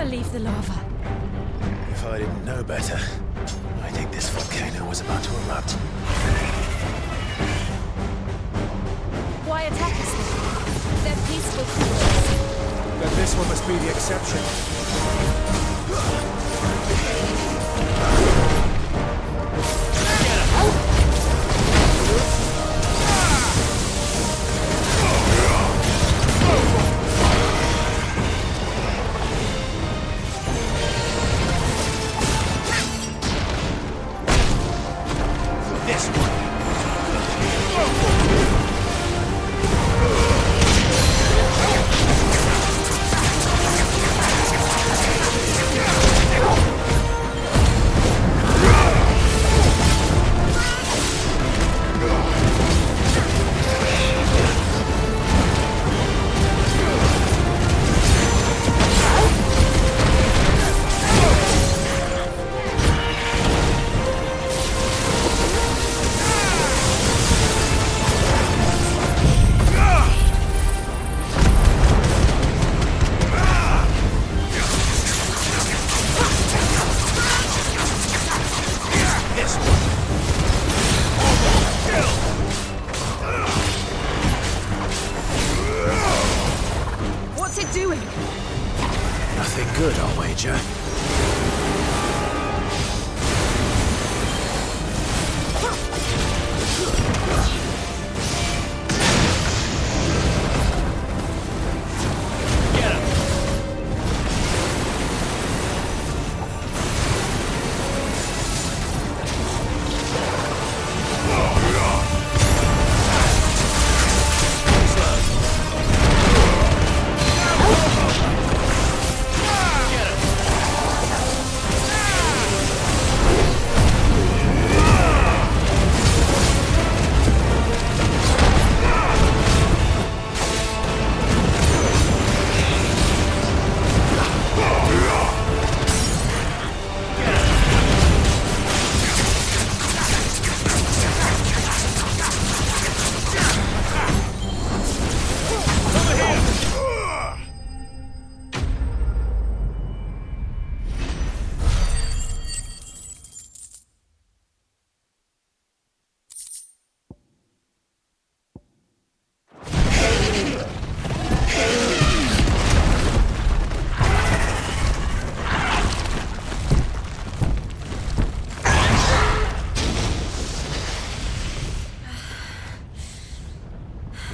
Leave the lava. If I didn't know better, I think this volcano was about to erupt. Why attack us then? They're peaceful creatures. Then this one must be the exception. This one. What's it doing? Nothing good, I'll wager.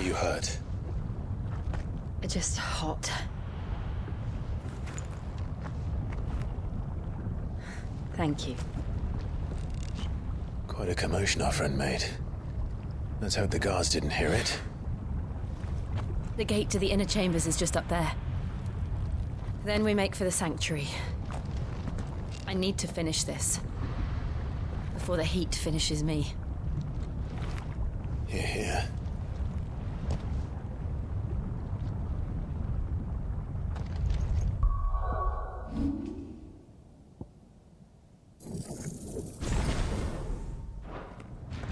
You hurt? Just hot. Thank you. Quite a commotion our friend made. Let's hope the guards didn't hear it. The gate to the inner chambers is just up there. Then we make for the sanctuary. I need to finish this. Before the heat finishes me. Hear, hear.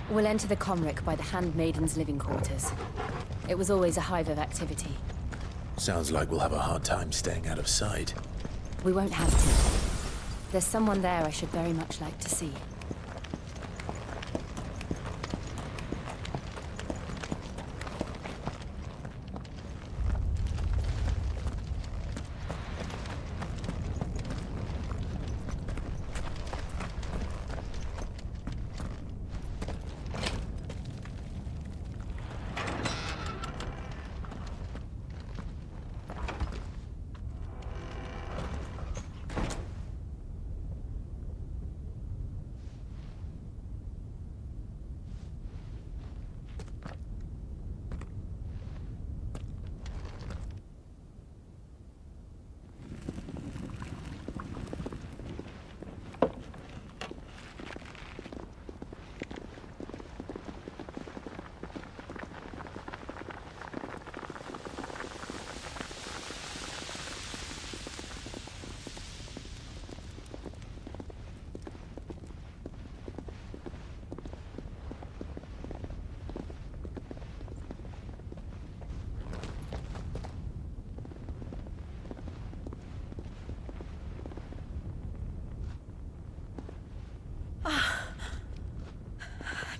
We'll enter the Comric by the Handmaiden's living quarters. It was always a hive of activity. Sounds like we'll have a hard time staying out of sight. We won't have to. There's someone there I should very much like to see.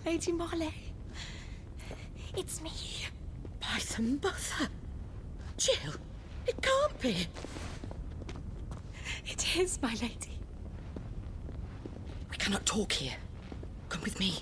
Lady Marley. It's me. By the mother. Jill, it can't be. It is, my lady. We cannot talk here. Come with me.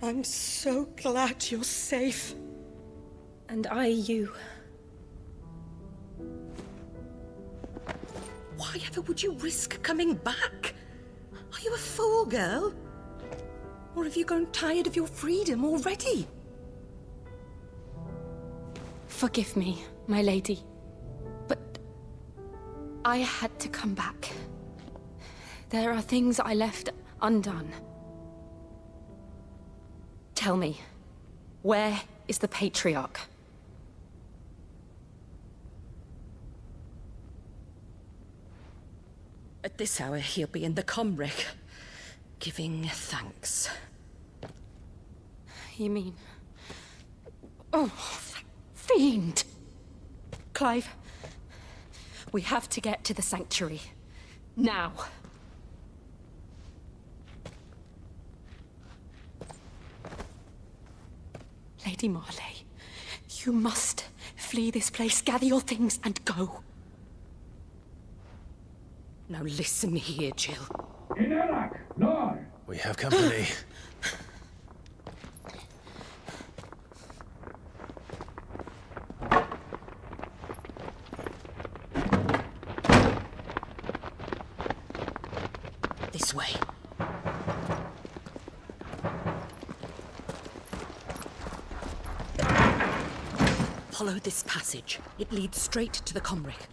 I'm so glad you're safe. And I you. Why ever would you risk coming back? Are you a fool, girl? Or have you grown tired of your freedom already? Forgive me, my lady. But I had to come back. There are things I left undone. Tell me, where is the Patriarch? At this hour, he'll be in the Comric, giving thanks. You mean... Oh, fiend! Clive, we have to get to the sanctuary. Now. Lady Marley, you must flee this place, gather your things, and go. Now listen here, Jill. We have company. This way. Follow this passage. It leads straight to the Comric.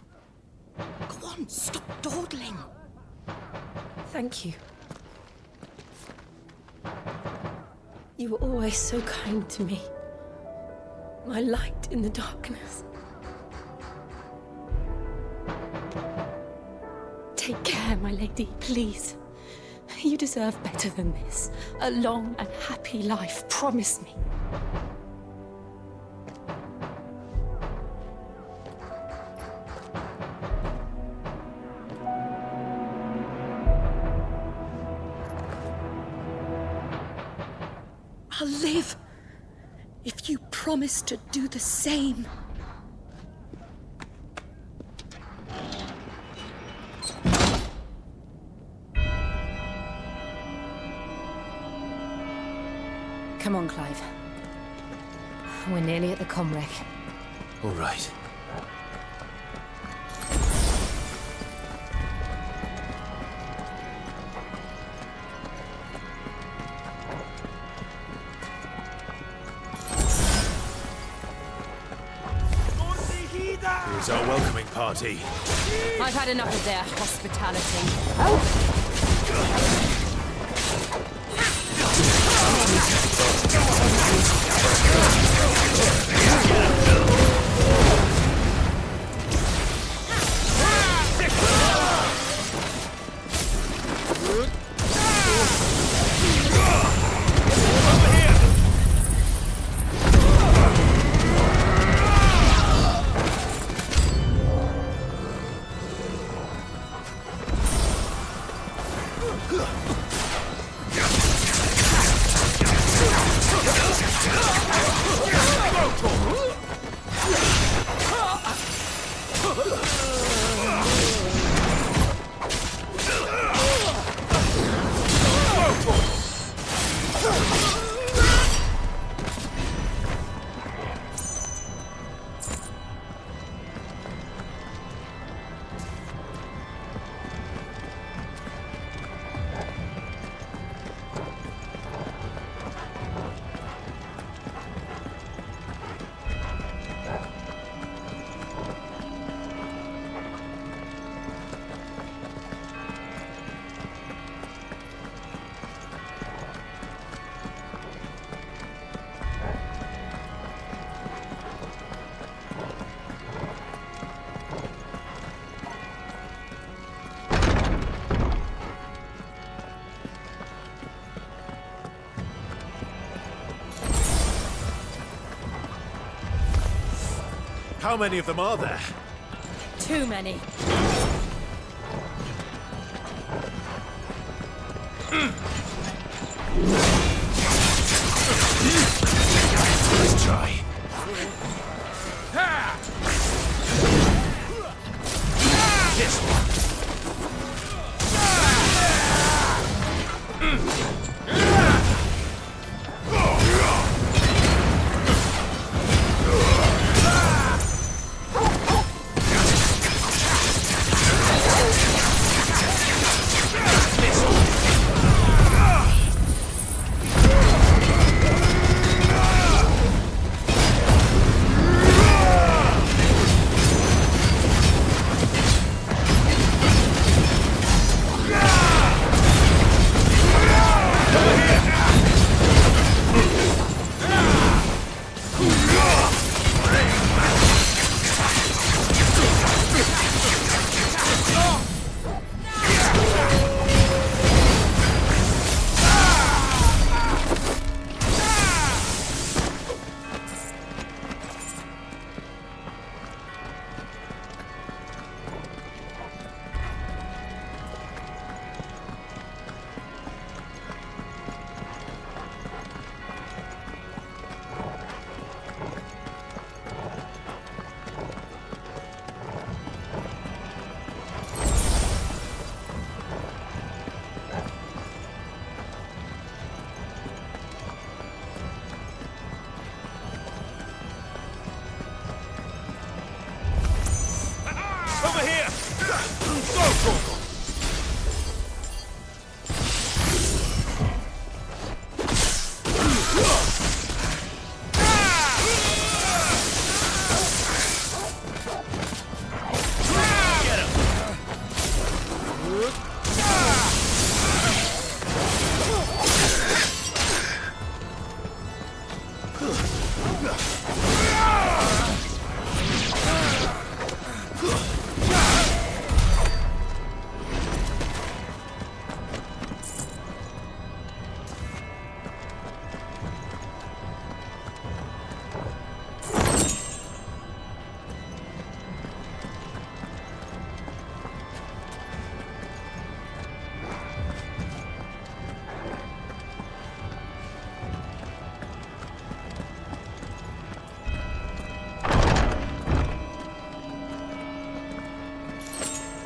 Go on, stop dawdling. Thank you. You were always so kind to me. My light in the darkness. Take care, my lady, please. You deserve better than this. A long and happy life, promise me. I'll live if you promise to do the same. Come on, Clive. We're nearly at the Comric. All right. Here's our welcoming party. I've had enough of their hospitality. How many of them are there? Too many. Let's try. This one.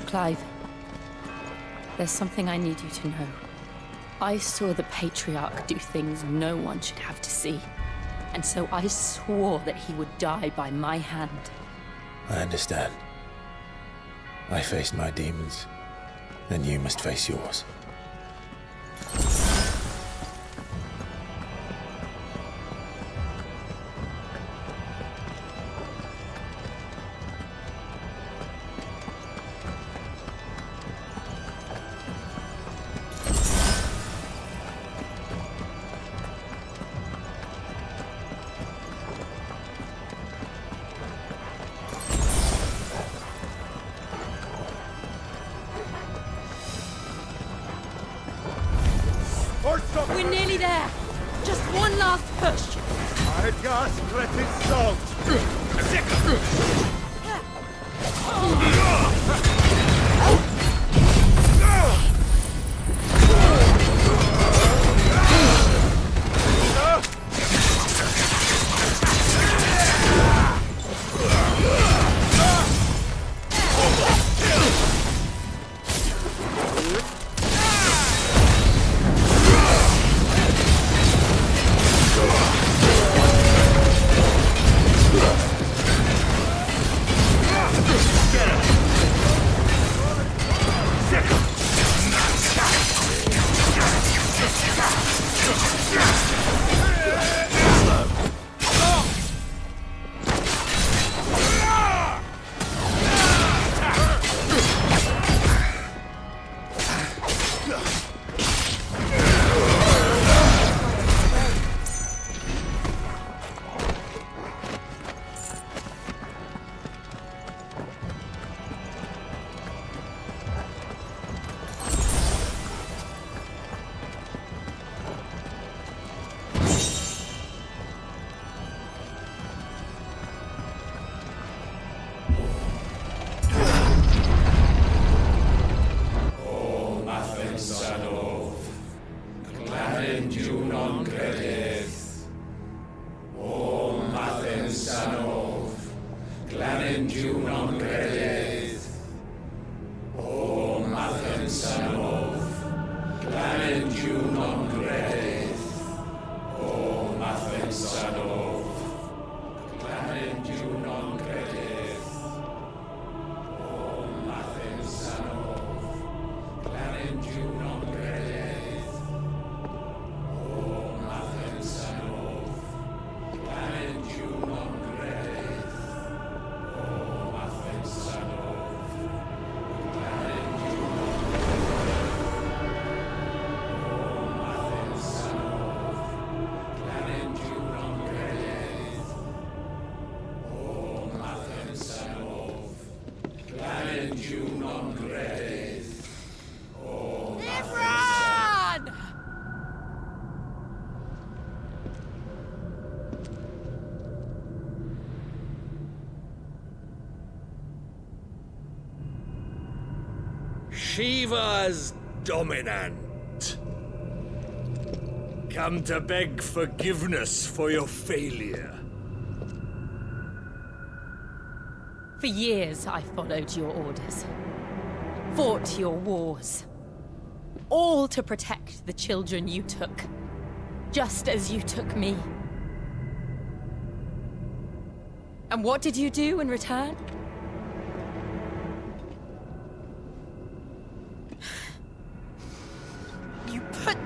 Clive, there's something I need you to know. I saw the Patriarch do things no one should have to see. And so I swore that he would die by my hand. I understand. I faced my demons, and you must face yours. We're nearly there. Just one last push. Shiva's dominant. Come to beg forgiveness for your failure. For years, I followed your orders. Fought your wars. All to protect the children you took. Just as you took me. And what did you do in return?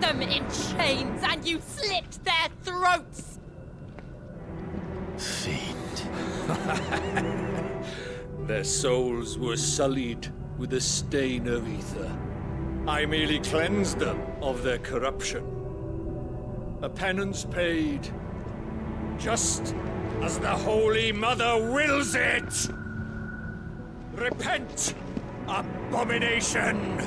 them in chains and you slit their throats! Fiend. Their souls were sullied with the stain of ether. I merely cleansed them of their corruption. A penance paid, just as the Holy Mother wills it! Repent, abomination!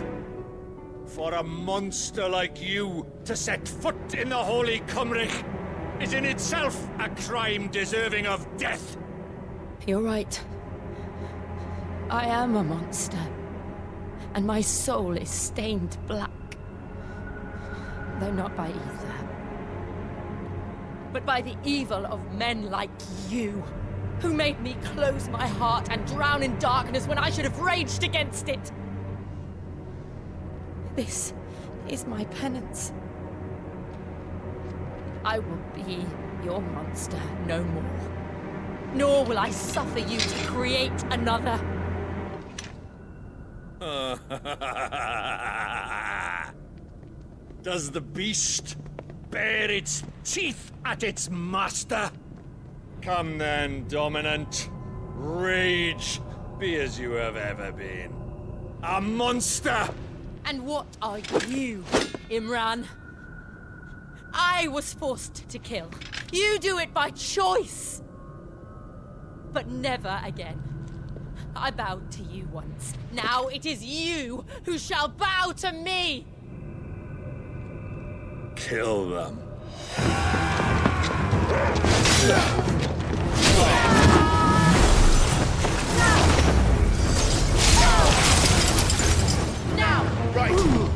For a monster like you to set foot in the Holy Cymric is in itself a crime deserving of death! You're right. I am a monster. And my soul is stained black. Though not by ether. But by the evil of men like you, who made me close my heart and drown in darkness when I should have raged against it. This is my penance. I will be your monster no more. Nor will I suffer you to create another. Does the beast bare its teeth at its master? Come then, Dominant. Rage, be as you have ever been. A monster! And what are you, Imran? I was forced to kill. You do it by choice. But never again. I bowed to you once. Now it is you who shall bow to me! Kill them. Now! Right!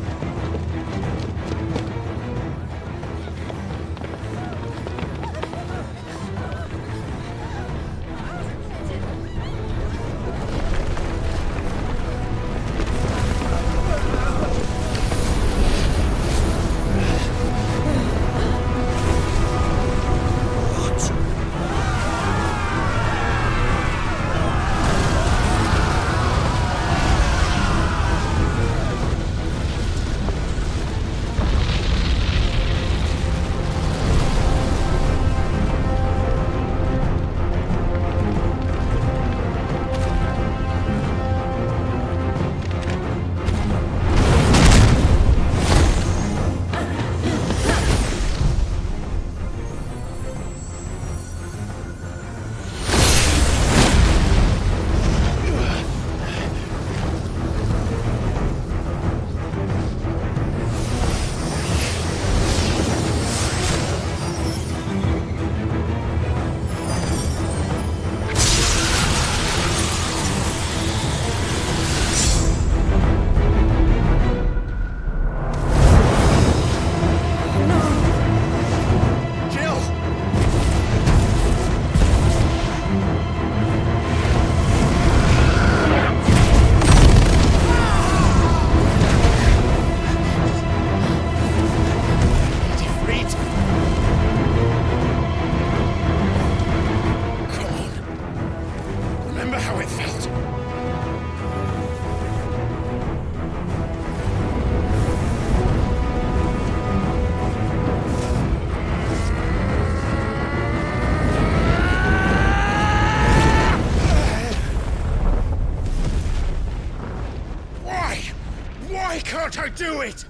Can't I do it?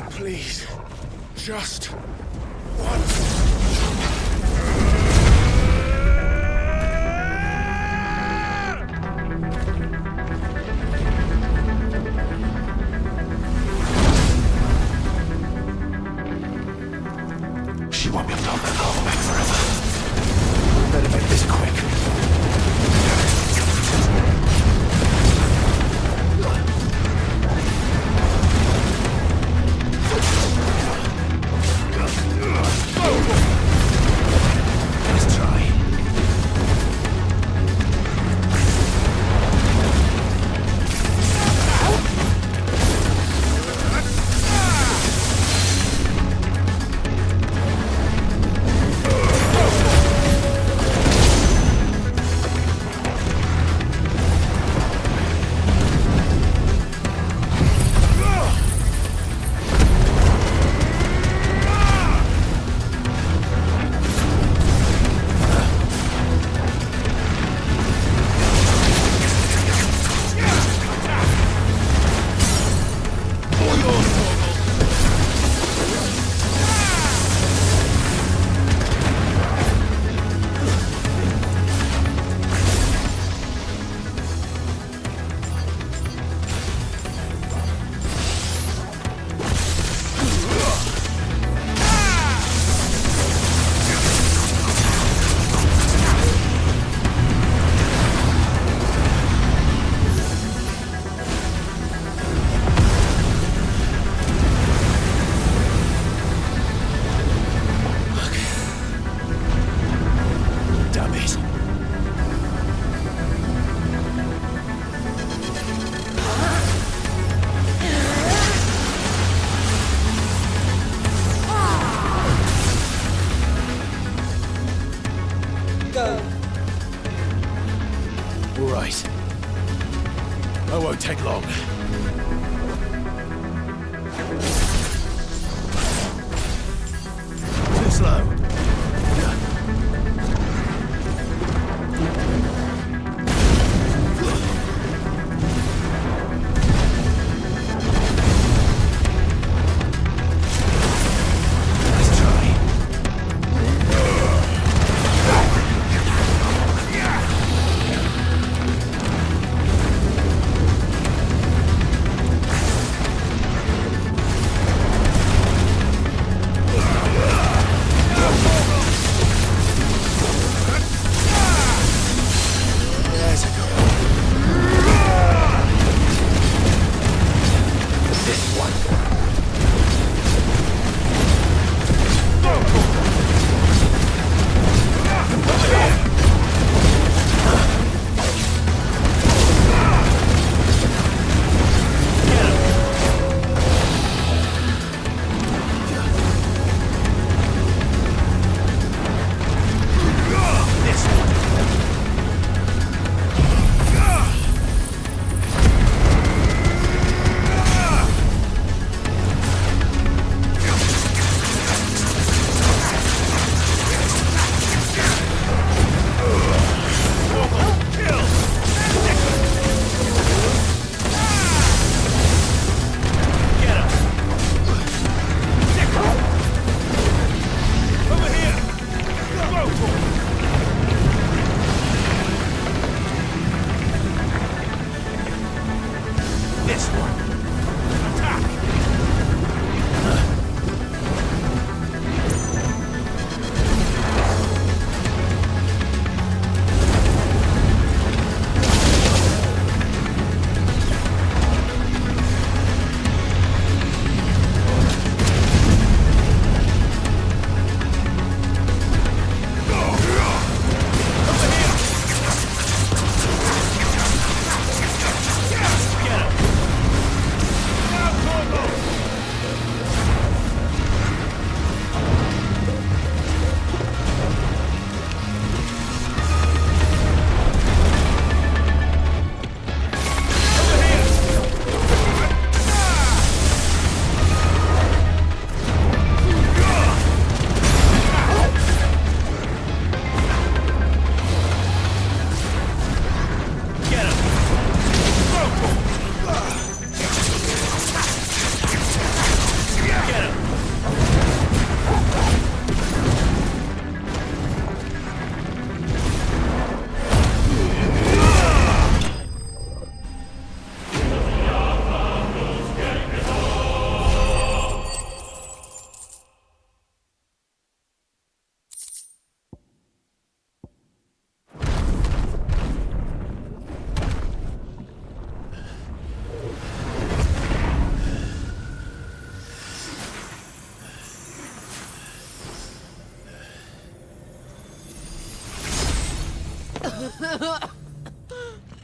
Please, just once. She won't be able to hold that hole back forever. We better make this quick. Let's try. right. I won't take long. Too slow.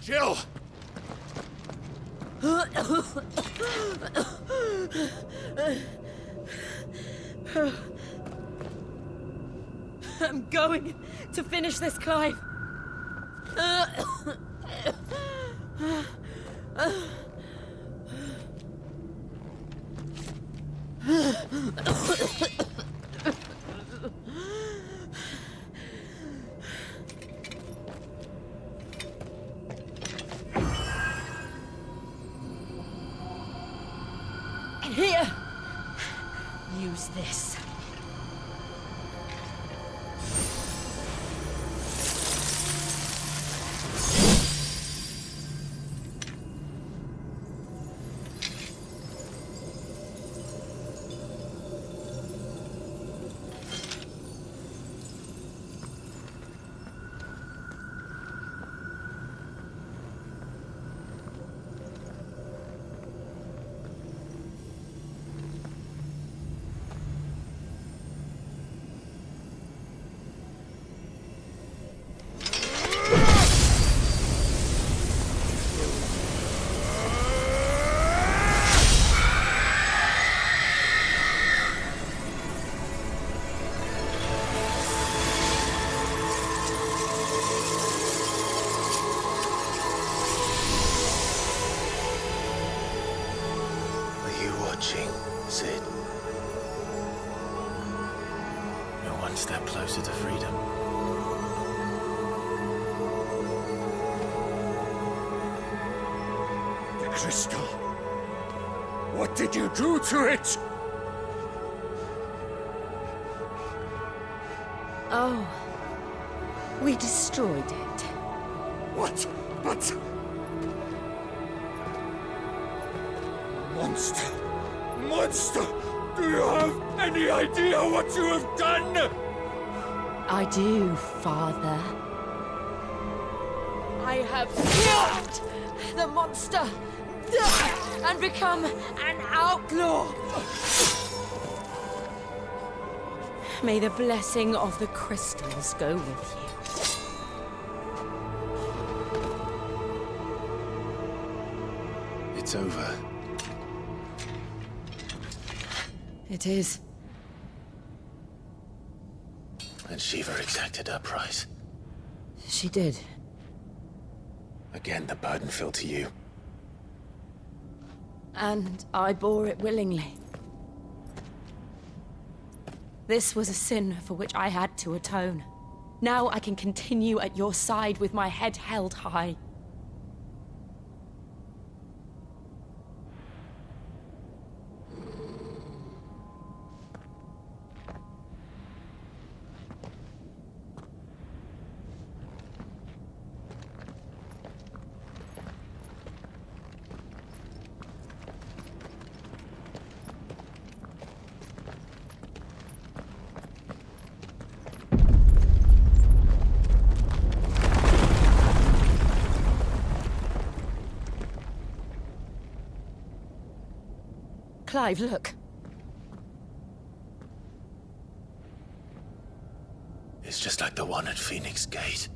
Jill! I'm going to finish this, Clive. Here, use this. step closer to freedom. The crystal. What did you do to it? Oh, we destroyed it. What? But... Monster! Monster! Do you have any idea what you have done? I do, Father. I have killed the monster and become an outlaw. May the blessing of the crystals go with you. It's over. It is. And Shiva exacted her price. She did. Again, the burden fell to you. And I bore it willingly. This was a sin for which I had to atone. Now I can continue at your side with my head held high. Clive, look. It's just like the one at Phoenix Gate.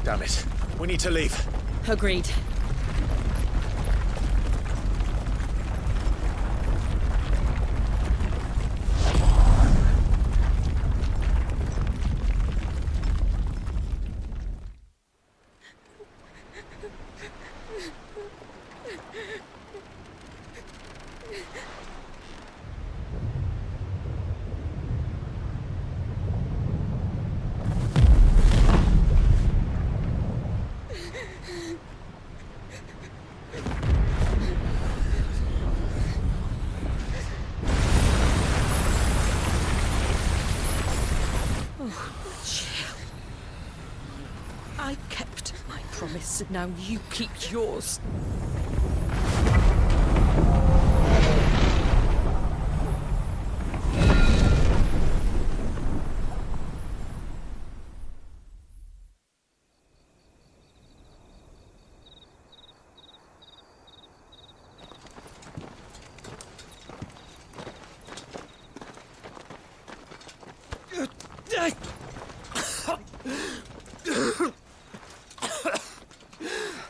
Damn it. We need to leave. Agreed. I kept my promise, and now you keep yours.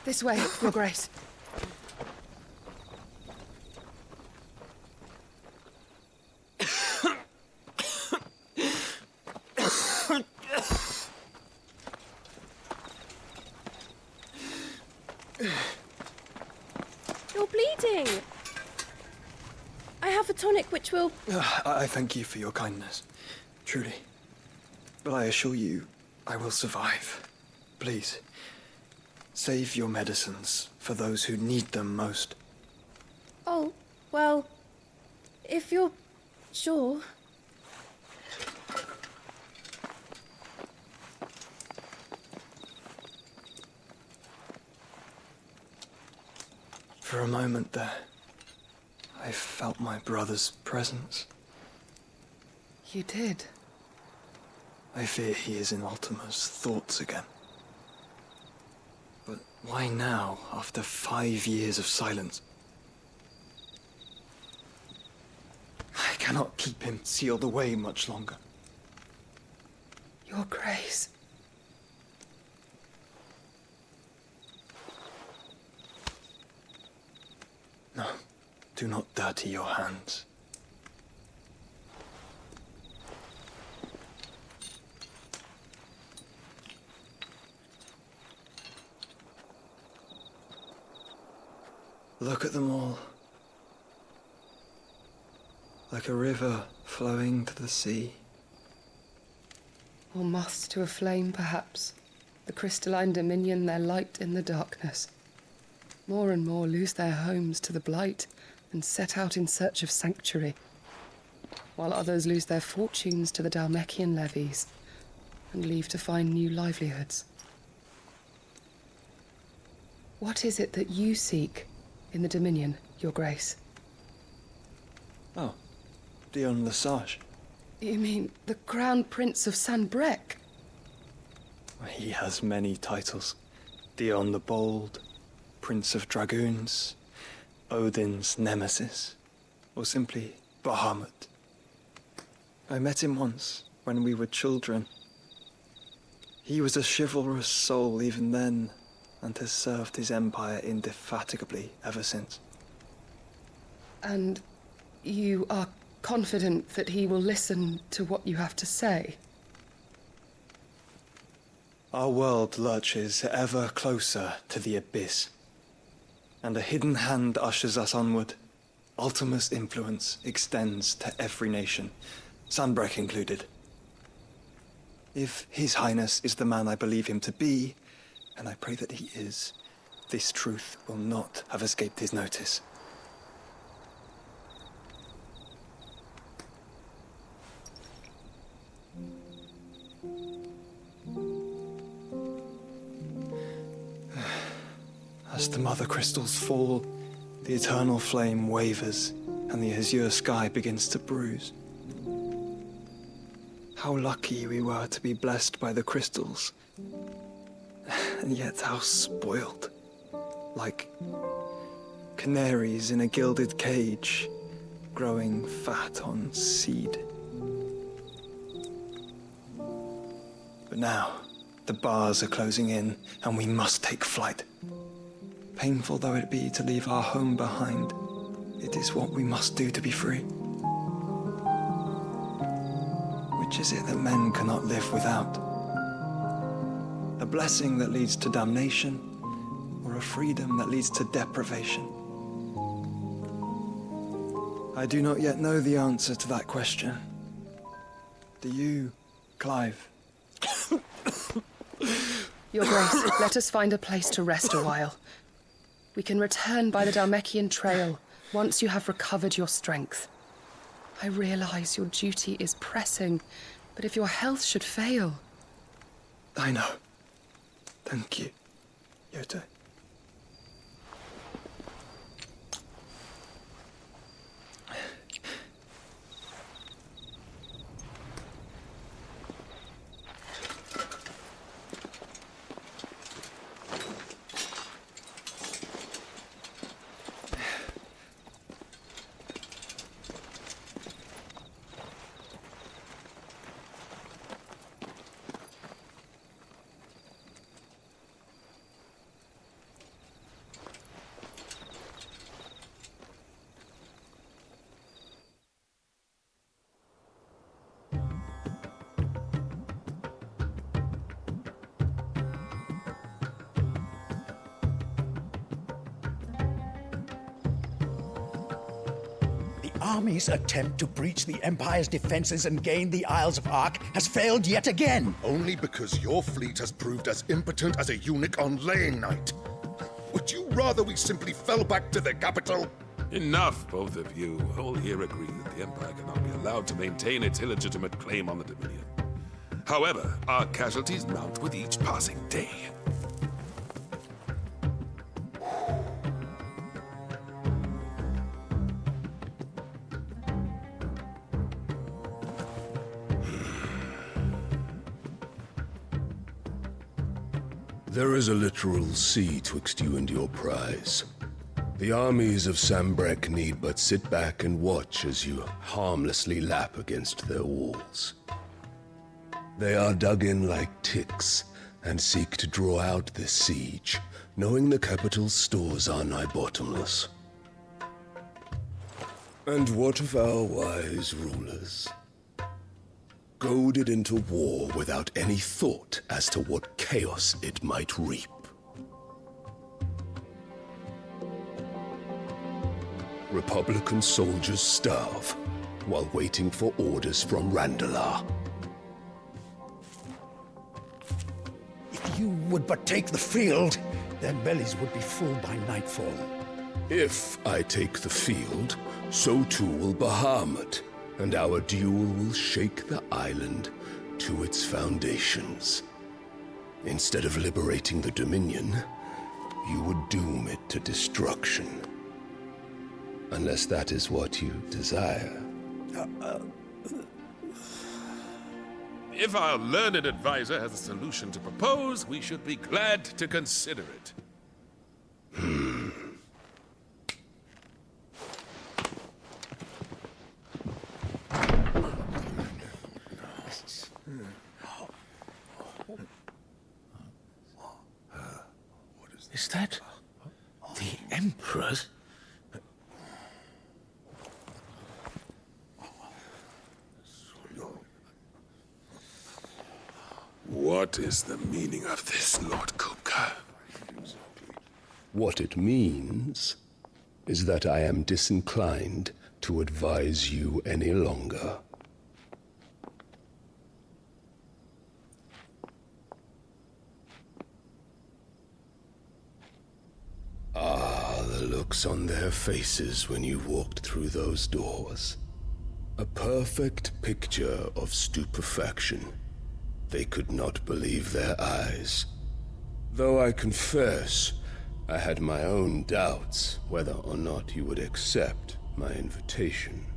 This way, Your Grace. You're bleeding. I have a tonic which will... I thank you for your kindness, truly. But I assure you, I will survive. Please, save your medicines for those who need them most. Oh, well, if you're sure. For a moment there, I felt my brother's presence. You did? I fear he is in Ultima's thoughts again. But why now, after 5 years of silence? I cannot keep him sealed away much longer. Your Grace. No, do not dirty your hands. Look at them all. like a river flowing to the sea. Or moths to a flame, perhaps. The crystalline dominion their light in the darkness. More and more lose their homes to the blight and set out in search of sanctuary, while others lose their fortunes to the Dalmekian levies and leave to find new livelihoods. What is it that you seek in the Dominion, Your Grace? Oh, Dion Lesage. You mean the Crown Prince of Sanbrec? He has many titles. Dion the Bold, Prince of Dragoons, Odin's Nemesis, or simply Bahamut. I met him once, when we were children. He was a chivalrous soul even then, and has served his empire indefatigably ever since. And you are confident that he will listen to what you have to say? Our world lurches ever closer to the abyss, and a hidden hand ushers us onward. Ultima's influence extends to every nation, Sanbrec included. If His Highness is the man I believe him to be, and I pray that he is, this truth will not have escaped his notice. As the mother crystals fall, the eternal flame wavers, and the azure sky begins to bruise. How lucky we were to be blessed by the crystals, and yet how spoiled. Like canaries in a gilded cage, growing fat on seed. But now, the bars are closing in, and we must take flight. Painful though it be to leave our home behind, it is what we must do to be free. Which is it that men cannot live without? A blessing that leads to damnation, or a freedom that leads to deprivation? I do not yet know the answer to that question. Do you, Clive? Your Grace, let us find a place to rest a while. We can return by the Dalmekian trail once you have recovered your strength. I realize your duty is pressing, but if your health should fail... I know. Thank you, Yote. Army's attempt to breach the Empire's defenses and gain the Isles of Ark has failed yet again. Only because your fleet has proved as impotent as a eunuch on laying night. Would you rather we simply fell back to the capital? Enough, both of you. All here agree that the Empire cannot be allowed to maintain its illegitimate claim on the Dominion. However, our casualties mount with each passing day. There is a literal sea twixt you and your prize. The armies of Sanbrec need but sit back and watch as you harmlessly lap against their walls. They are dug in like ticks and seek to draw out this siege, knowing the capital's stores are nigh bottomless. And what of our wise rulers? Goaded into war without any thought as to what chaos it might reap. Republican soldiers starve, while waiting for orders from Randalar. If you would but take the field, their bellies would be full by nightfall. If I take the field, so too will Bahamut, and our duel will shake the island to its foundations. Instead of liberating the Dominion, you would doom it to destruction. Unless that is what you desire. If our learned advisor has a solution to propose, we should be glad to consider it. Is that the Emperor's? What is the meaning of this, Lord Kupka? What it means is that I am disinclined to advise you any longer. The looks on their faces when you walked through those doors. A perfect picture of stupefaction. They could not believe their eyes. Though I confess, I had my own doubts whether or not you would accept my invitation.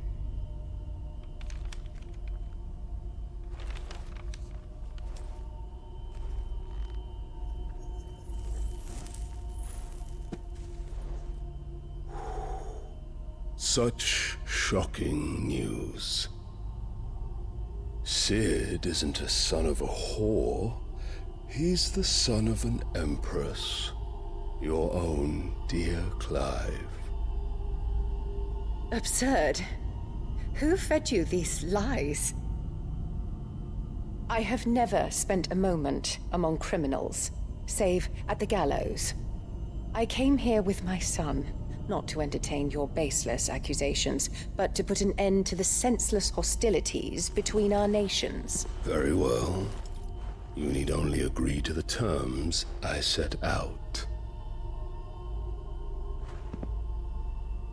Such shocking news. Sid isn't a son of a whore. He's the son of an empress. Your own dear Clive. Absurd. Who fed you these lies? I have never spent a moment among criminals, save at the gallows. I came here with my son, not to entertain your baseless accusations, but to put an end to the senseless hostilities between our nations. Very well. You need only agree to the terms I set out.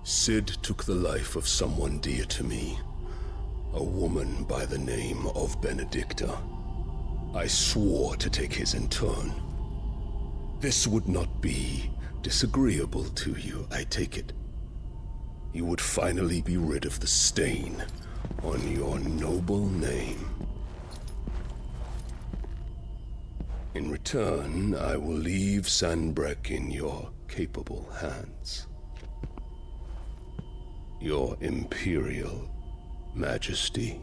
Sid took the life of someone dear to me, a woman by the name of Benedicta. I swore to take his in turn. This would not be disagreeable to you, I take it. You would finally be rid of the stain on your noble name. In return, I will leave Sanbreque in your capable hands. Your Imperial Majesty.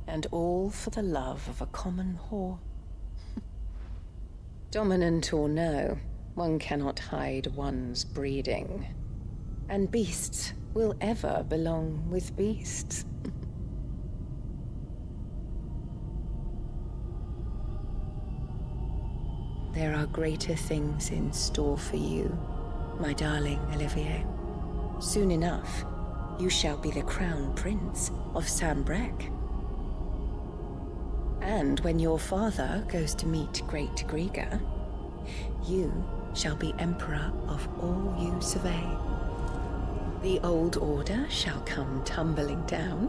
And all for the love of a common whore. Dominant or no, one cannot hide one's breeding. And beasts will ever belong with beasts. There are greater things in store for you, my darling Olivier. Soon enough, you shall be the crown prince of Sanbreque. And when your father goes to meet Great Griga, you shall be emperor of all you survey. The old order shall come tumbling down,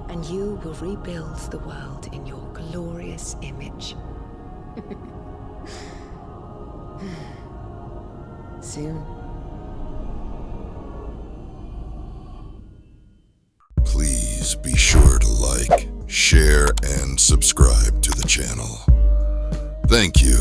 and you will rebuild the world in your glorious image. Soon. Please be sure to like, share, and subscribe to the channel. Thank you.